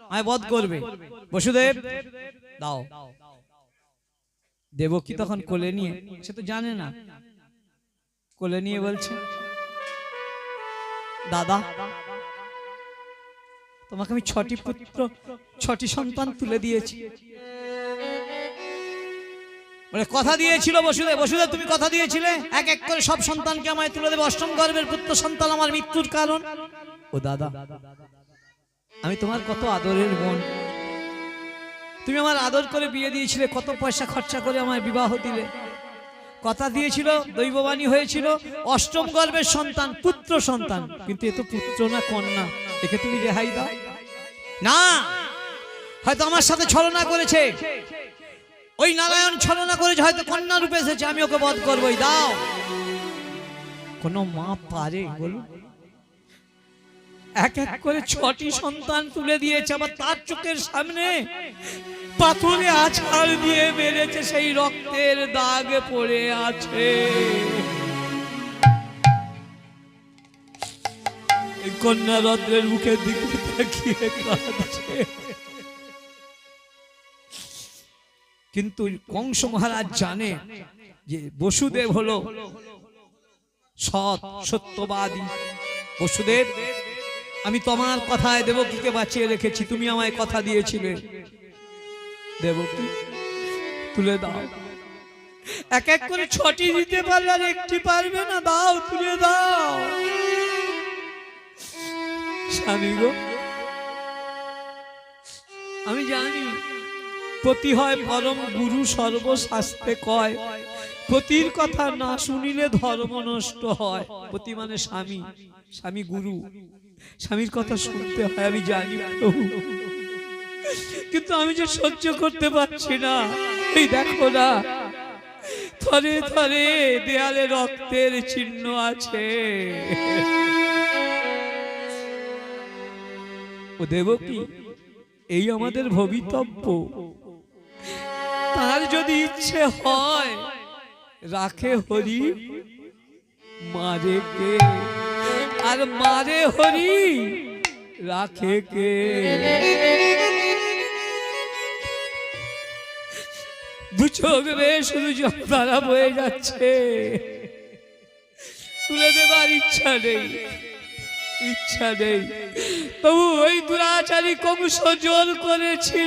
আমায় বধ করবে। বসুদেব দাও। দেবকী তখন কোলে নিয়ে, সে তো জানে না, কোলে নিয়ে বলছে দাদা তোমাকে আমি 6টি পুত্র 6টি সন্তান তুলে দিয়েছি। কথা দিয়েছিল বসুদেব, বসুদেব তুমি কথা দিয়েছিলে এক এক করে সব সন্তানকে আমায় তুলে দেবে, অষ্টম গর্ভের পুত্র সন্তান আমার মৃত্যুর কারণ। ও দাদা আমি তোমার কত আদরের বোন, তুমি আমার আদর করে বিয়ে দিয়েছিলে, কত পয়সা খরচা করে আমায় বিবাহ দিলে, কথা দিয়েছিল, দৈববাণী হয়েছিল অষ্টম গর্ভের সন্তান পুত্র সন্তান, কিন্তু এ তো পুত্র না কন্যা, একে তুমি রেহাই দাও না। হয়তো আমার সাথে ছলনা করেছে, ওই নারায়ণ ছলনা করেছে, হয়তো কন্যা রূপে এসেছে, আমি ওকে বধ করবোই, দাও। কোন মা পারে বলুন? এক এক করে 6টি সন্তান তুলে দিয়েছে, আবার তার চোখের সামনে পাথরে আছাড় দিয়ে মেরেছে, সেই রক্তের দাগ পড়ে আছে। কন্যা রত্নের মুখের দিকে তাকিয়ে কাঁদছে। কিন্তু কংস মহারাজ জানে যে বসুদেব হলো সৎ সত্যবাদী। বসুদেব আমি তোমার কথায় দেবকীকে বাঁচিয়ে রেখেছি, তুমি আমায় কথা দিয়েছিলে, দেবকী তুলে দাও। এক এক করে 6টি দিতে পারলে আর একটি পারবে না, দাও তুলে দাও। স্বামী গো আমি জানি পতি হয় পরম গুরু, সর্বশাস্ত্রে কয় পতির কথা না শুনিলে ধর্ম নষ্ট হয়। পতি মানে স্বামী, স্বামী গুরু, স্বামীর কথা শুনতে হয়, আমি জানি প্রভু, কিন্তু আমি যে সহ্য করতে পারছি না। এই দেখো না থরে থরে দেয়ালে রক্তের চিহ্ন আছে। ও দেবকী এই আমাদের ভবিতব্য, তার যদি ইচ্ছে হয় রাখে হরি মারে কে, আর মারে হরি রাখে কে। দু চোখ বেয়ে শুধু জলধারা বয়ে যাচ্ছে, তুলে দেবার ইচ্ছা নেই, ইচ্ছা নেই। তবু ওই দুরাচারী কংস জোর করেছি,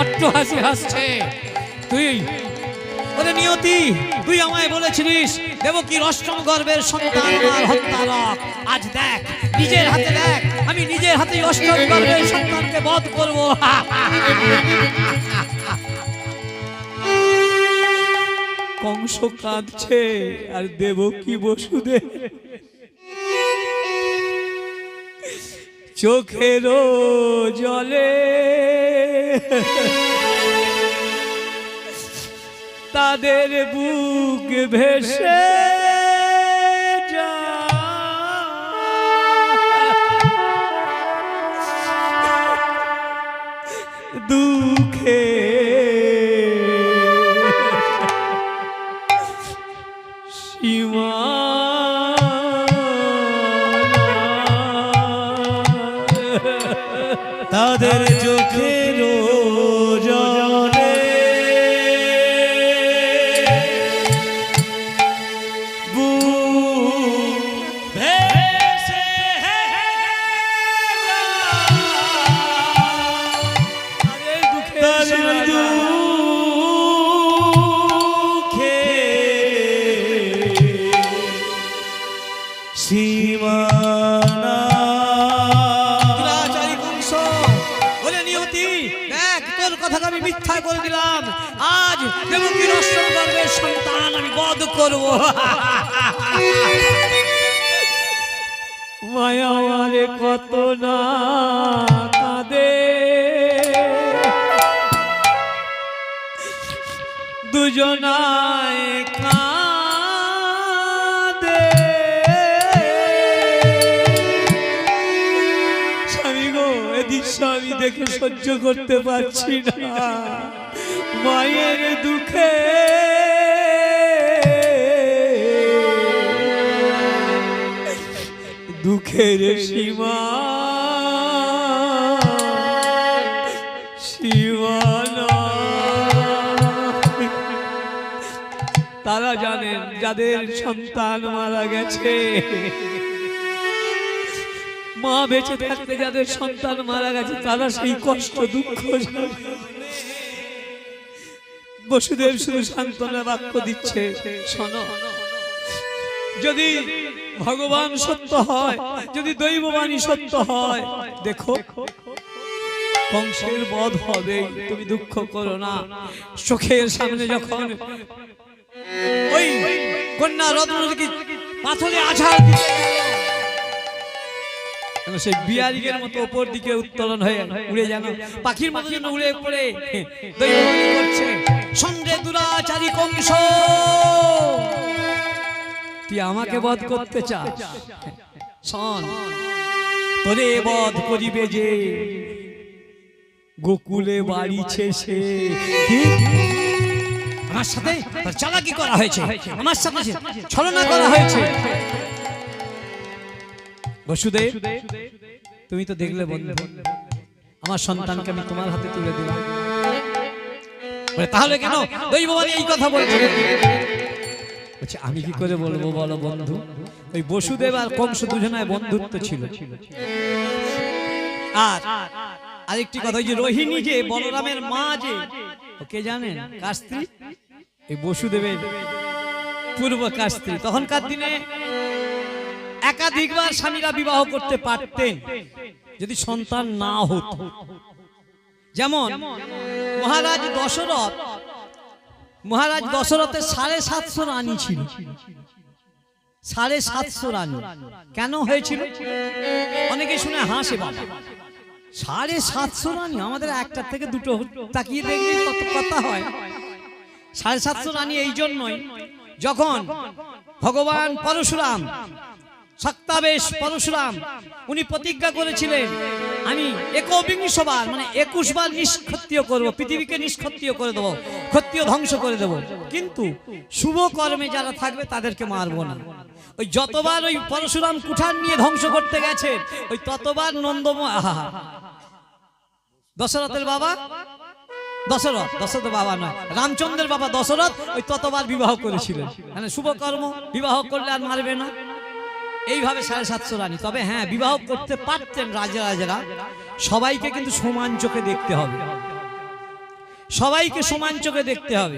অট্ট হাসি হাসছে। তুই ওরে নিয়তি, তুই আমায় বলেছিলিস দেবকীর অষ্টম গর্ভের সন্তান আর হত্যারক, আজ দেখ নিজের হাতে, দেখ আমি নিজের হাতে অষ্টম গর্ভের সন্তানকে বধ করব। কংস কাঁদছে আর দেবকী বসুদেব চোখের জলে তাদের বুক ভেসে দুঃখে করে দিলাম, আজ দেবকীর অষ্টম গর্ভের সন্তান আমি বধ করব। মায়া মারে কত না কাঁদে, দুজনায় কাঁদে। স্বামী গো, এ দৃশ্য আমি দেখে সহ্য করতে পারছি না। মায়ের দুঃখে দুঃখের সীমা সীমানা। তারা জানেন যাদের সন্তান মারা গেছে, মা বেঁচে থাকতে যাদের সন্তান মারা গেছে, তারা সেই কষ্ট দুঃখ জানে। বসুদেব শুধু সান্ত্বনা বাক্য দিচ্ছে, শোনো, যদি ভগবান সত্য হয়, যদি দৈববাণী সত্য হয়, দেখো কংসের বধ হবে, তুমি দুঃখ করো না। চোখের সামনে যখন ওই কন্যা রত্নকে পাথরে আছাড় দিচ্ছে, সেই বিয়ারিকের মতো উপর দিকে উত্তোলন হয়ে উড়ে যেন পাখির মতো যেন উড়ে পড়ে দৈববাণী করছে, সন্দেহ দুরাচারী কংস, তুই আমাকে বধ করতে চাস? শোন, তোরে বধ করিবে যে গোকুলে বাড়িছে সে। আমার সাথে চালাকি করা হয়েছে, আমার সাথে ছলনা করা হয়েছে। বসুদেব, তুমি তো দেখলে বন্ধু, আমার সন্তানকে আমি তোমার হাতে তুলে দিলাম, তাহলে কেন দৈববাণী এই কথা বলছে? আমি কি করে বলবো বলো বন্ধু? ওই বসুদেব আর কংস দুজনায় বন্ধুত্ব ছিল। আর আরেকটি কথা, ওই যে রোহিণী যে বলরামের মা, যে ওকে জানেন কার স্ত্রী? এই বসুদেবের পূর্ব কার স্ত্রী। তখনকার দিনে একাধিকবার স্বামীরা বিবাহ করতে পারতেন যদি সন্তান না হতো। যেমন মহারাজ দশরথের 750 রানী ছিল। 750 রানী কেন হয়েছিল? অনেকে শুনে হাসে, বাবা 750 রানী, আমাদের একটা থেকে দুটো তাকিয়ে দেখলে কত কথা হয়। 750 রানী এই জন্যই, যখন ভগবান পরশুরাম, শক্তাবেশ পরশুরাম, উনি প্রতিজ্ঞা করেছিলেন, আমি 21 বার মানে 21 বার নিষ্ক্ষত্রিয় করব, পৃথিবীকে নিষ্ক্ষত্রিয় করে দেবো, ক্ষত্রিয় ধ্বংস করে দেবো, কিন্তু শুভ কর্মে যারা থাকবে তাদেরকে মারবো না। ওই যতবার ওই পরশুরাম কুঠার নিয়ে ধ্বংস করতে গেছে, ওই ততবার দশরথের বাবা, দশরথের বাবা নয়, রামচন্দ্রের বাবা দশরথ, ওই ততবার বিবাহ করেছিলেন, মানে শুভ কর্ম, বিবাহ করলে আর মারবে না। এইভাবে 750 রানী। তবে হ্যাঁ, বিবাহ করতে পারতেন রাজারা, সবাইকে কিন্তু সমান চোখে দেখতে হবে, সবাইকে সমান চোখে দেখতে হবে,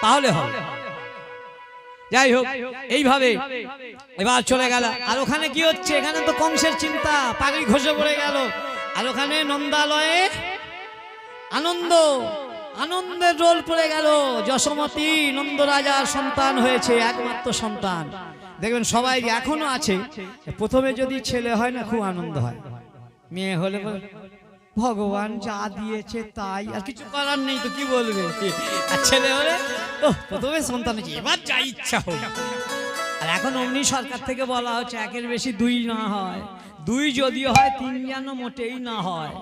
তাহলে হবে। যাই হোক, এইভাবে এবার চলে গেল। আর ওখানে কি হচ্ছে? এখানে তো কংসের চিন্তা, পাগড়ি খসে পড়ে গেল। আর ওখানে নন্দালয়ে আনন্দের রোল পড়ে গেল। যশোমতী নন্দ রাজার সন্তান হয়েছে, একমাত্র সন্তান। দেখবেন সবাই এখনো আছে, প্রথমে যদি ছেলে হয় না খুব আনন্দ হয়, মেয়ে হলে ভগবান যা দিয়েছে তাই, আর কিছু করার নেই, তো কি বলবে। আর ছেলে হলে প্রথমে সন্তান হয়েছে, এবার যা ইচ্ছা হোক। আর এখন অমনি সরকার থেকে বলা হচ্ছে 1-এর বেশি 2 না হয়, 2 যদিও হয় 3 যেন মোটেই না হয়।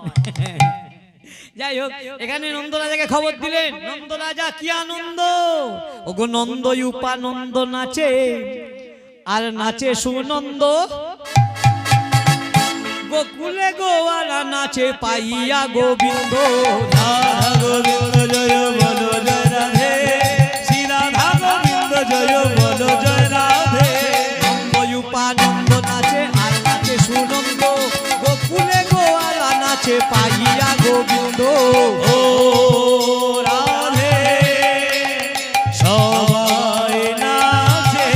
যাই হোক, এখানে নন্দ রাজাকে খবর দিলেন। নন্দ রাজা কি আনন্দ! ওগো নন্দ উপানন্দ নাচে, আর নাচে সুনন্দ, গোকুলে গোয়ালা নাচে পাইয়া গোবিন্দ। রাধা গোবিন্দ জয় বলো জয় রাধে, শ্রী রাধা গোবিন্দ জয় বলো জয় রাধে। নন্দ উপানন্দ নাচে, আর নাচে সুনন্দ, গোকুলে গোয়ালা নাচে পাইয়া গোবিন্দ। ও রাধে সবাই নাচে,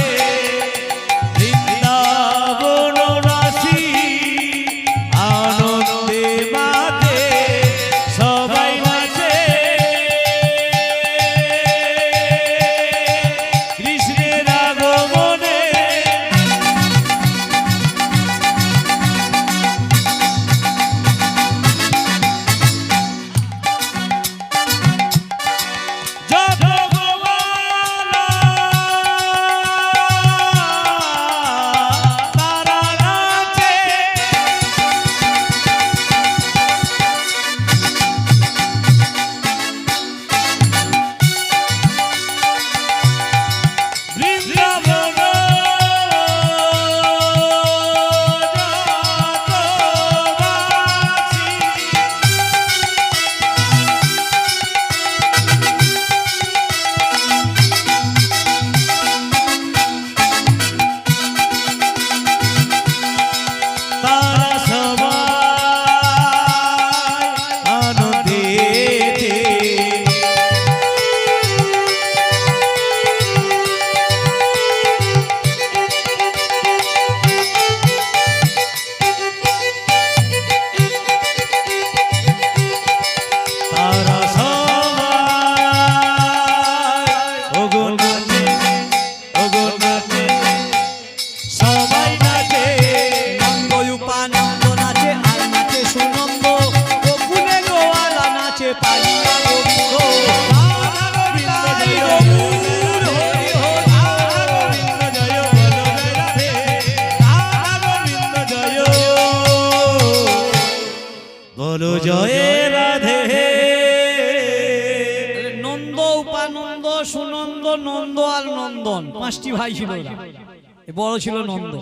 বৃন্দাবন রাশি আনন্দে মাতে, সবাই নাচে নন্দ, সুনন্দ, নন্দ আর নন্দন, 5টি ভাই ছিল ওরা। বড় ছিল নন্দ।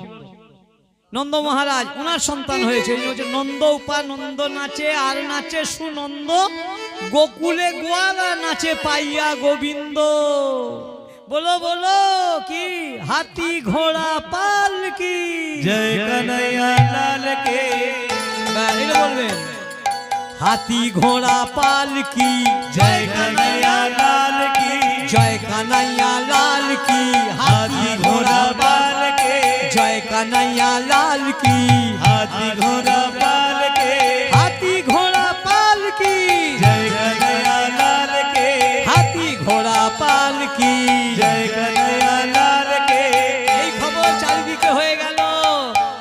নন্দ মহারাজ ওনার সন্তান হয়েছে, নন্দ উপা নন্দ নাচে আর নাচে সুনন্দ, গোকুলে গোয়ালা নাচে পাইয়া গোবিন্দ। বলো বলো কি, হাতি ঘোড়া পাল কি, জয় কানাইয়া লাল কে। এটা বলবেন, হাতি ঘোড়া পাল কি, জয় কানাইয়া লাল কি, জয় কানাইয়া লাল কি, হাতি ঘোড়া পাল কে, জয় কানাইয়া লাল কি, হাতি ঘোড়া পাল কে, হাতি ঘোড়া পাল কি, জয় কানাইয়া লাল কে, হাতি ঘোড়া পাল কি, জয় কানাইয়া লাল কে। এই খবর চারিদিকে হয়ে গেল।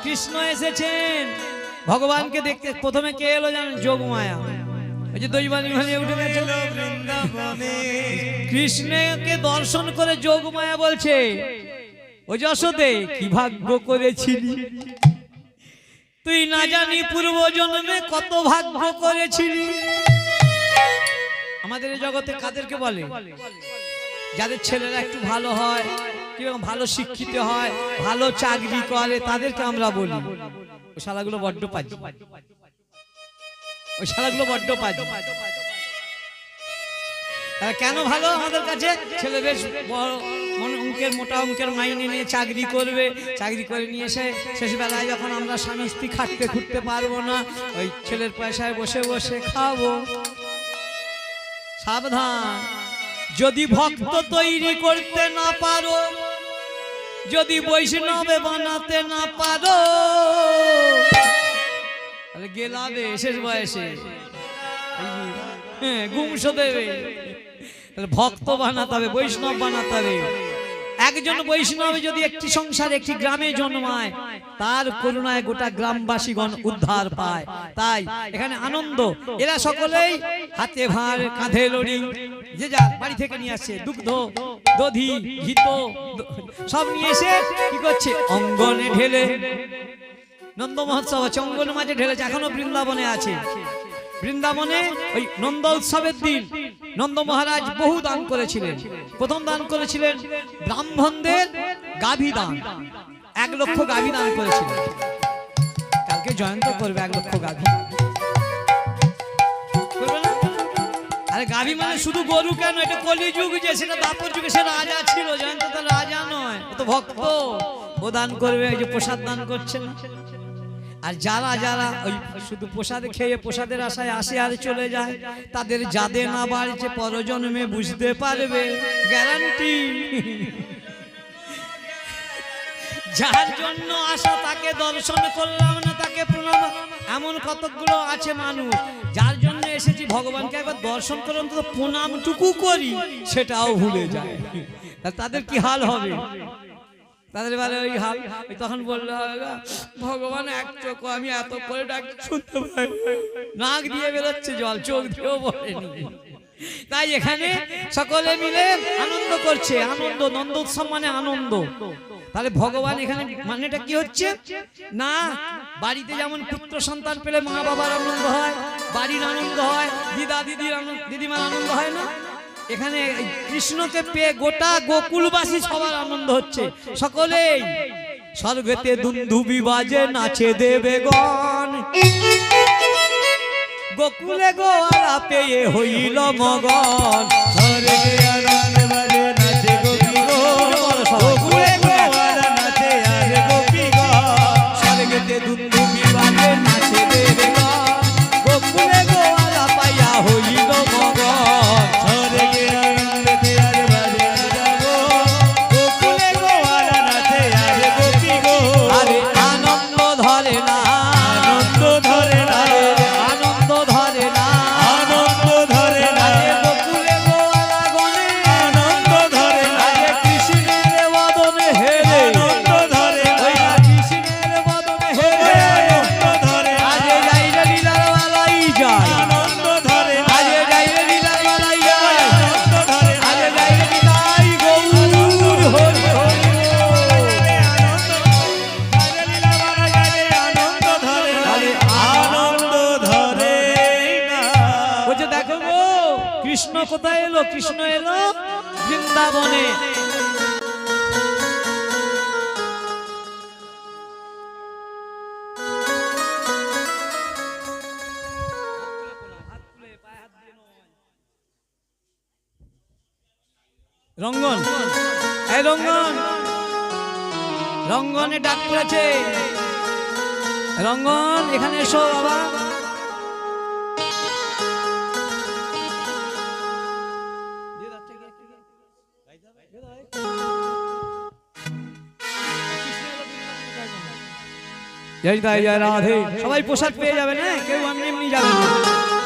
কৃষ্ণ এসেছেন ভগবানকে দেখতে। প্রথমে কে এলো জানেন? যোগমায়া। ওই যে দৈবানি ভালিয়ে উঠে গেছে বৃন্দাবনে কৃষ্ণকে দর্শন করে যোগমায়া বলছে, ও যশোদে কি ভাগ্য করেছিলি তুই, না জানি পূর্ব জন্মে কত ভাগ্য করেছিলি। আমাদের এই জগতে কাদেরকে বলে? যাদের ছেলেরা একটু ভালো হয়, কিংবা ভালো শিক্ষিত হয়, ভালো চাকরি করে, তাদেরকে আমরা বলি ওই শালাগুলো বড্ড পাজি, ওই শালাগুলো বড্ড পাজি। কেন ভালো আমাদের কাছে? ছেলে বেশ বড় অঙ্কের, মোটা অঙ্কের মাইনে নিয়ে চাকরি করবে, চাকরি করে নিয়ে এসে শেষবেলায় যখন আমরা স্বামী স্ত্রী খাটতে খুঁটতে পারবো না, ওই ছেলের পয়সায় বসে বসে খাবো। সাবধান, যদি ভক্ত তৈরি করতে না পারো, যদি বৈষ্ণবে বানাতে না পারো, তাহলে গেলাবে শেষ বয়সে গুমশো দেবে। ভক্ত বানাতে হবে, বৈষ্ণব বানাতে হবে। একজন বৈষ্ণব যদি একটি সংসার, একটি গ্রামে জন্মায়, তার করুণায় গোটা গ্রামবাসীগণ উদ্ধার পায়। তাই এখানে আনন্দ। এরা সকলেই হাতে ভার, কাঁধে লড়ি, যে যা বাড়ি থেকে নিয়ে আসছে দুগ্ধ, দধি, ঘিত সব নিয়ে এসে কি করছে? অঙ্গনে ঢেলে। নন্দ মহোৎসব আছে, অঙ্গনের মাঝে ঢেলেছে, এখনো বৃন্দাবনে আছে। বৃন্দাবনে ওই নন্দ উৎসবের দিন নন্দ মহারাজ বহু দান করেছিলেন। প্রথম দান করেছিলেন ব্রাহ্মণদের গাভী দান, 1 লক্ষ গাভী দান করেছিলেন। কালকে জয়ন্ত করবে 1 লক্ষ গাভী। আরে গাভী মানে শুধু গরু কেন, এটা কলিযুগ, যে সেটা দাপর যুগে সে রাজা ছিল, জয়ন্ত তার রাজা নয়, ও তো ভক্ত। ও দান করবে, এই যে প্রসাদ দান করছে না। আর যারা যারা ওই শুধু প্রসাদ খেয়ে প্রসাদের আশায় আসে আর চলে যায়, তাদের যাদে না বাড়ছে পরজন্মে বুঝতে পারবে, গ্যারান্টি। যার জন্য আশা তাকে দর্শন করলাম না, তাকে প্রণাম। এমন কতগুলো আছে মানুষ যার জন্য এসেছি, ভগবানকে একবার দর্শন করে অন্তত প্রণামটুকু করি, সেটাও ভুলে যায়। তাদের কি হাল হবে? তাদের বেলা ওই হাল। তখন বললে ভগবান এক চোখ, আমি এত করে ডাক শুনতে পাই, নাক দিয়ে বেরোচ্ছে জল, চোখ দিয়েও বলেনি। তাই এখানে সকলে মিলে আনন্দ করছে। আনন্দ, নন্দ উৎসব মানে আনন্দ। তাহলে ভগবান এখানে মানেটা কি হচ্ছে না, বাড়িতে যেমন পুত্র সন্তান পেলে মা বাবার আনন্দ হয়, বাড়ির আনন্দ হয়, দিদা দিদির দিদিমার আনন্দ হয় না, এখানে কৃষ্ণকে পেয়ে গোটা গোকুলবাসী সবার আনন্দ হচ্ছে। সকলেই স্বর্গেতে দুন্দুবি বাজে, নাচে দেবগণ, গোকুলে গোয়ালা পেয়ে হইল মগন। স্বর্গে আনন্দ বাজে, নাচে গোপীগণ, গোকুলে গোয়ালা নাচে আর গোপীগণ। স্বর্গেতে দুন্দুবি বাজে, নাচে দেবগণ, গোকুলে গোয়ালা পাইয়া হইল মগন। স্বর্গে আনন্দেতে আর বাজে যাবো, গোকুলে গোয়ালা নাচে আর গোপীগণ। আরে আনন্দ ধরে না, আনন্দ ধরে না, আনন্দ ধরে না, আনন্দ ধরে না, গোকুলে গোয়ালা গণে আনন্দ ধরে না, কৃষ্ণের বদনে হেরে, আনন্দ ধরে না, কৃষ্ণের বদনে হেরে, আনন্দ ধরে না, আজে যাইরে লীলার বেলাই যায়, আনন্দ ধরে না, আজে যাইরে লীলার বেলাই যায়, আনন্দ ধরে না, আজে যাইরে লীলাই গৌর হরি হরি। কৃষ্ণ কোথায় এলো? কৃষ্ণ এলো বৃন্দাবনে। রঙ্গন, এই রঙ্গন, রঙ্গনে ডাক পড়েছে। রঙ্গন এখানে এসো বাবা। জয় জয় জয় রাধে। সবাই প্রসাদ পেয়ে যাবেন, হ্যাঁ, কেউ এমনি এমনি যাবেন না,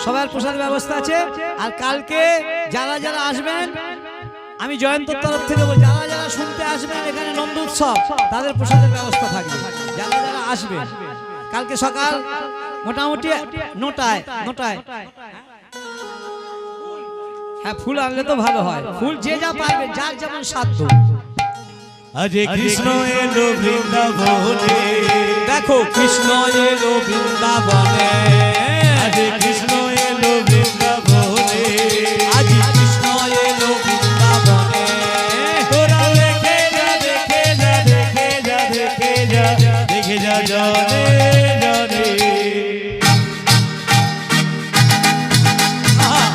সবার প্রসাদ ব্যবস্থা আছে। আর কালকে যারা যারা আসবেন, আমি জয়ন্তর তরফ থেকে বলছি, যারা যারা শুনতে আসবেন এখানে নন্দ উৎসব, তাদের প্রসাদের ব্যবস্থা থাকবে। যারা যারা আসবেন কালকে সকাল মোটামুটি 9টায়, হ্যাঁ, ফুল আনলে তো ভালো হয়। ফুল যে যা পারবে, যার যেমন সাধ্য। আজ কৃষ্ণ এলো বৃন্দাবনে, দেখো কৃষ্ণ এলো বৃন্দাবনে, আজ কৃষ্ণ এলো বৃন্দাবনে, আজ কৃষ্ণ এলো বৃন্দাবনে। তোরা দেখে যা, দেখে যা, দেখে যা, দেখে যা, দেখে যা, জানে জানে।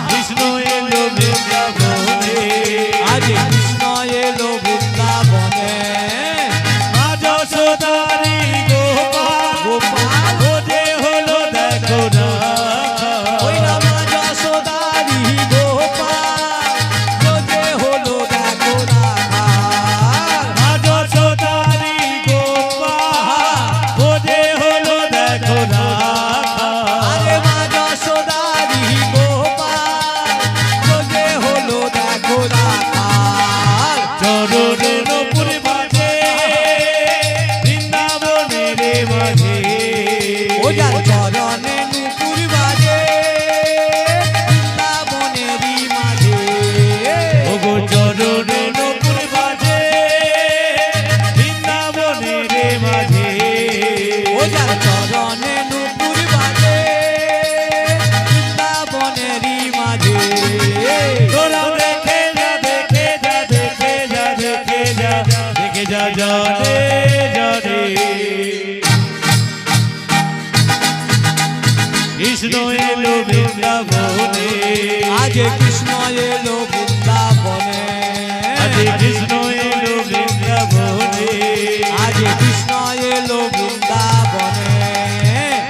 কৃষ্ণ এলো বৃন্দাবনে, আজ কৃষ্ণ এলো বৃন্দাবনে। মা যশোদারি গোপাল, গোপাল ও যে হলো দেখো না। ওই রামা যশোদারি গোপাল, ও যে হলো দেখো না। মা যশোদারি গোপাল, ও যে হলো দেখো না। আরে মা যশোদারি গোপাল, ও যে হলো দেখো না। চরণে নপুর মাঝে, বৃন্দাবনের মাঝে, ও যার চরণে নুপুর বাজে, বৃন্দাবনেরই মাঝে। ওগো চরণে নপুর মাঝে, বৃন্দাবনের মাঝে। ও যার চরণে নুপুর বাজে, বৃন্দাবনেরই মাঝে। তোরা দেখে যা, দেখে যা, দেখে যা, দেখে যা, দেখে যা, জানে জানে। কৃষ্ণ এলো বৃন্দাবনে, আজ কৃষ্ণ এলো বৃন্দাবনে, আজ কৃষ্ণ এলো বৃন্দাবনে। আজ কৃষ্ণ এলো বৃন্দাবনে।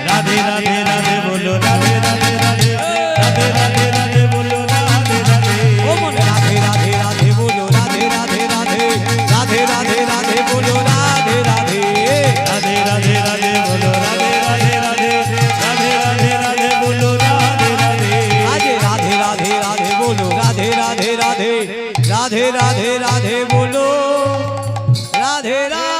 রাধে রাধে রাধে বলো, রাধে রাধে রাধে, রাধে রাধে রাধে বলো, রাধে রাধে। ও মনে রাধে রাধে রাধে বলো, রাধে রাধে রাধে, রাধে রাধে রাধে বলো, রাধে রাধে। রাধে রাধে রাধে বলো, রাধে রাধে রাধে, রাধে রাধে রাধে বলো, রাধে রাধে। আজ রাধে রাধে রাধে বলো, রাধে রাধে রাধে, রাধে রাধে রাধে বলো, রাধে রাধে।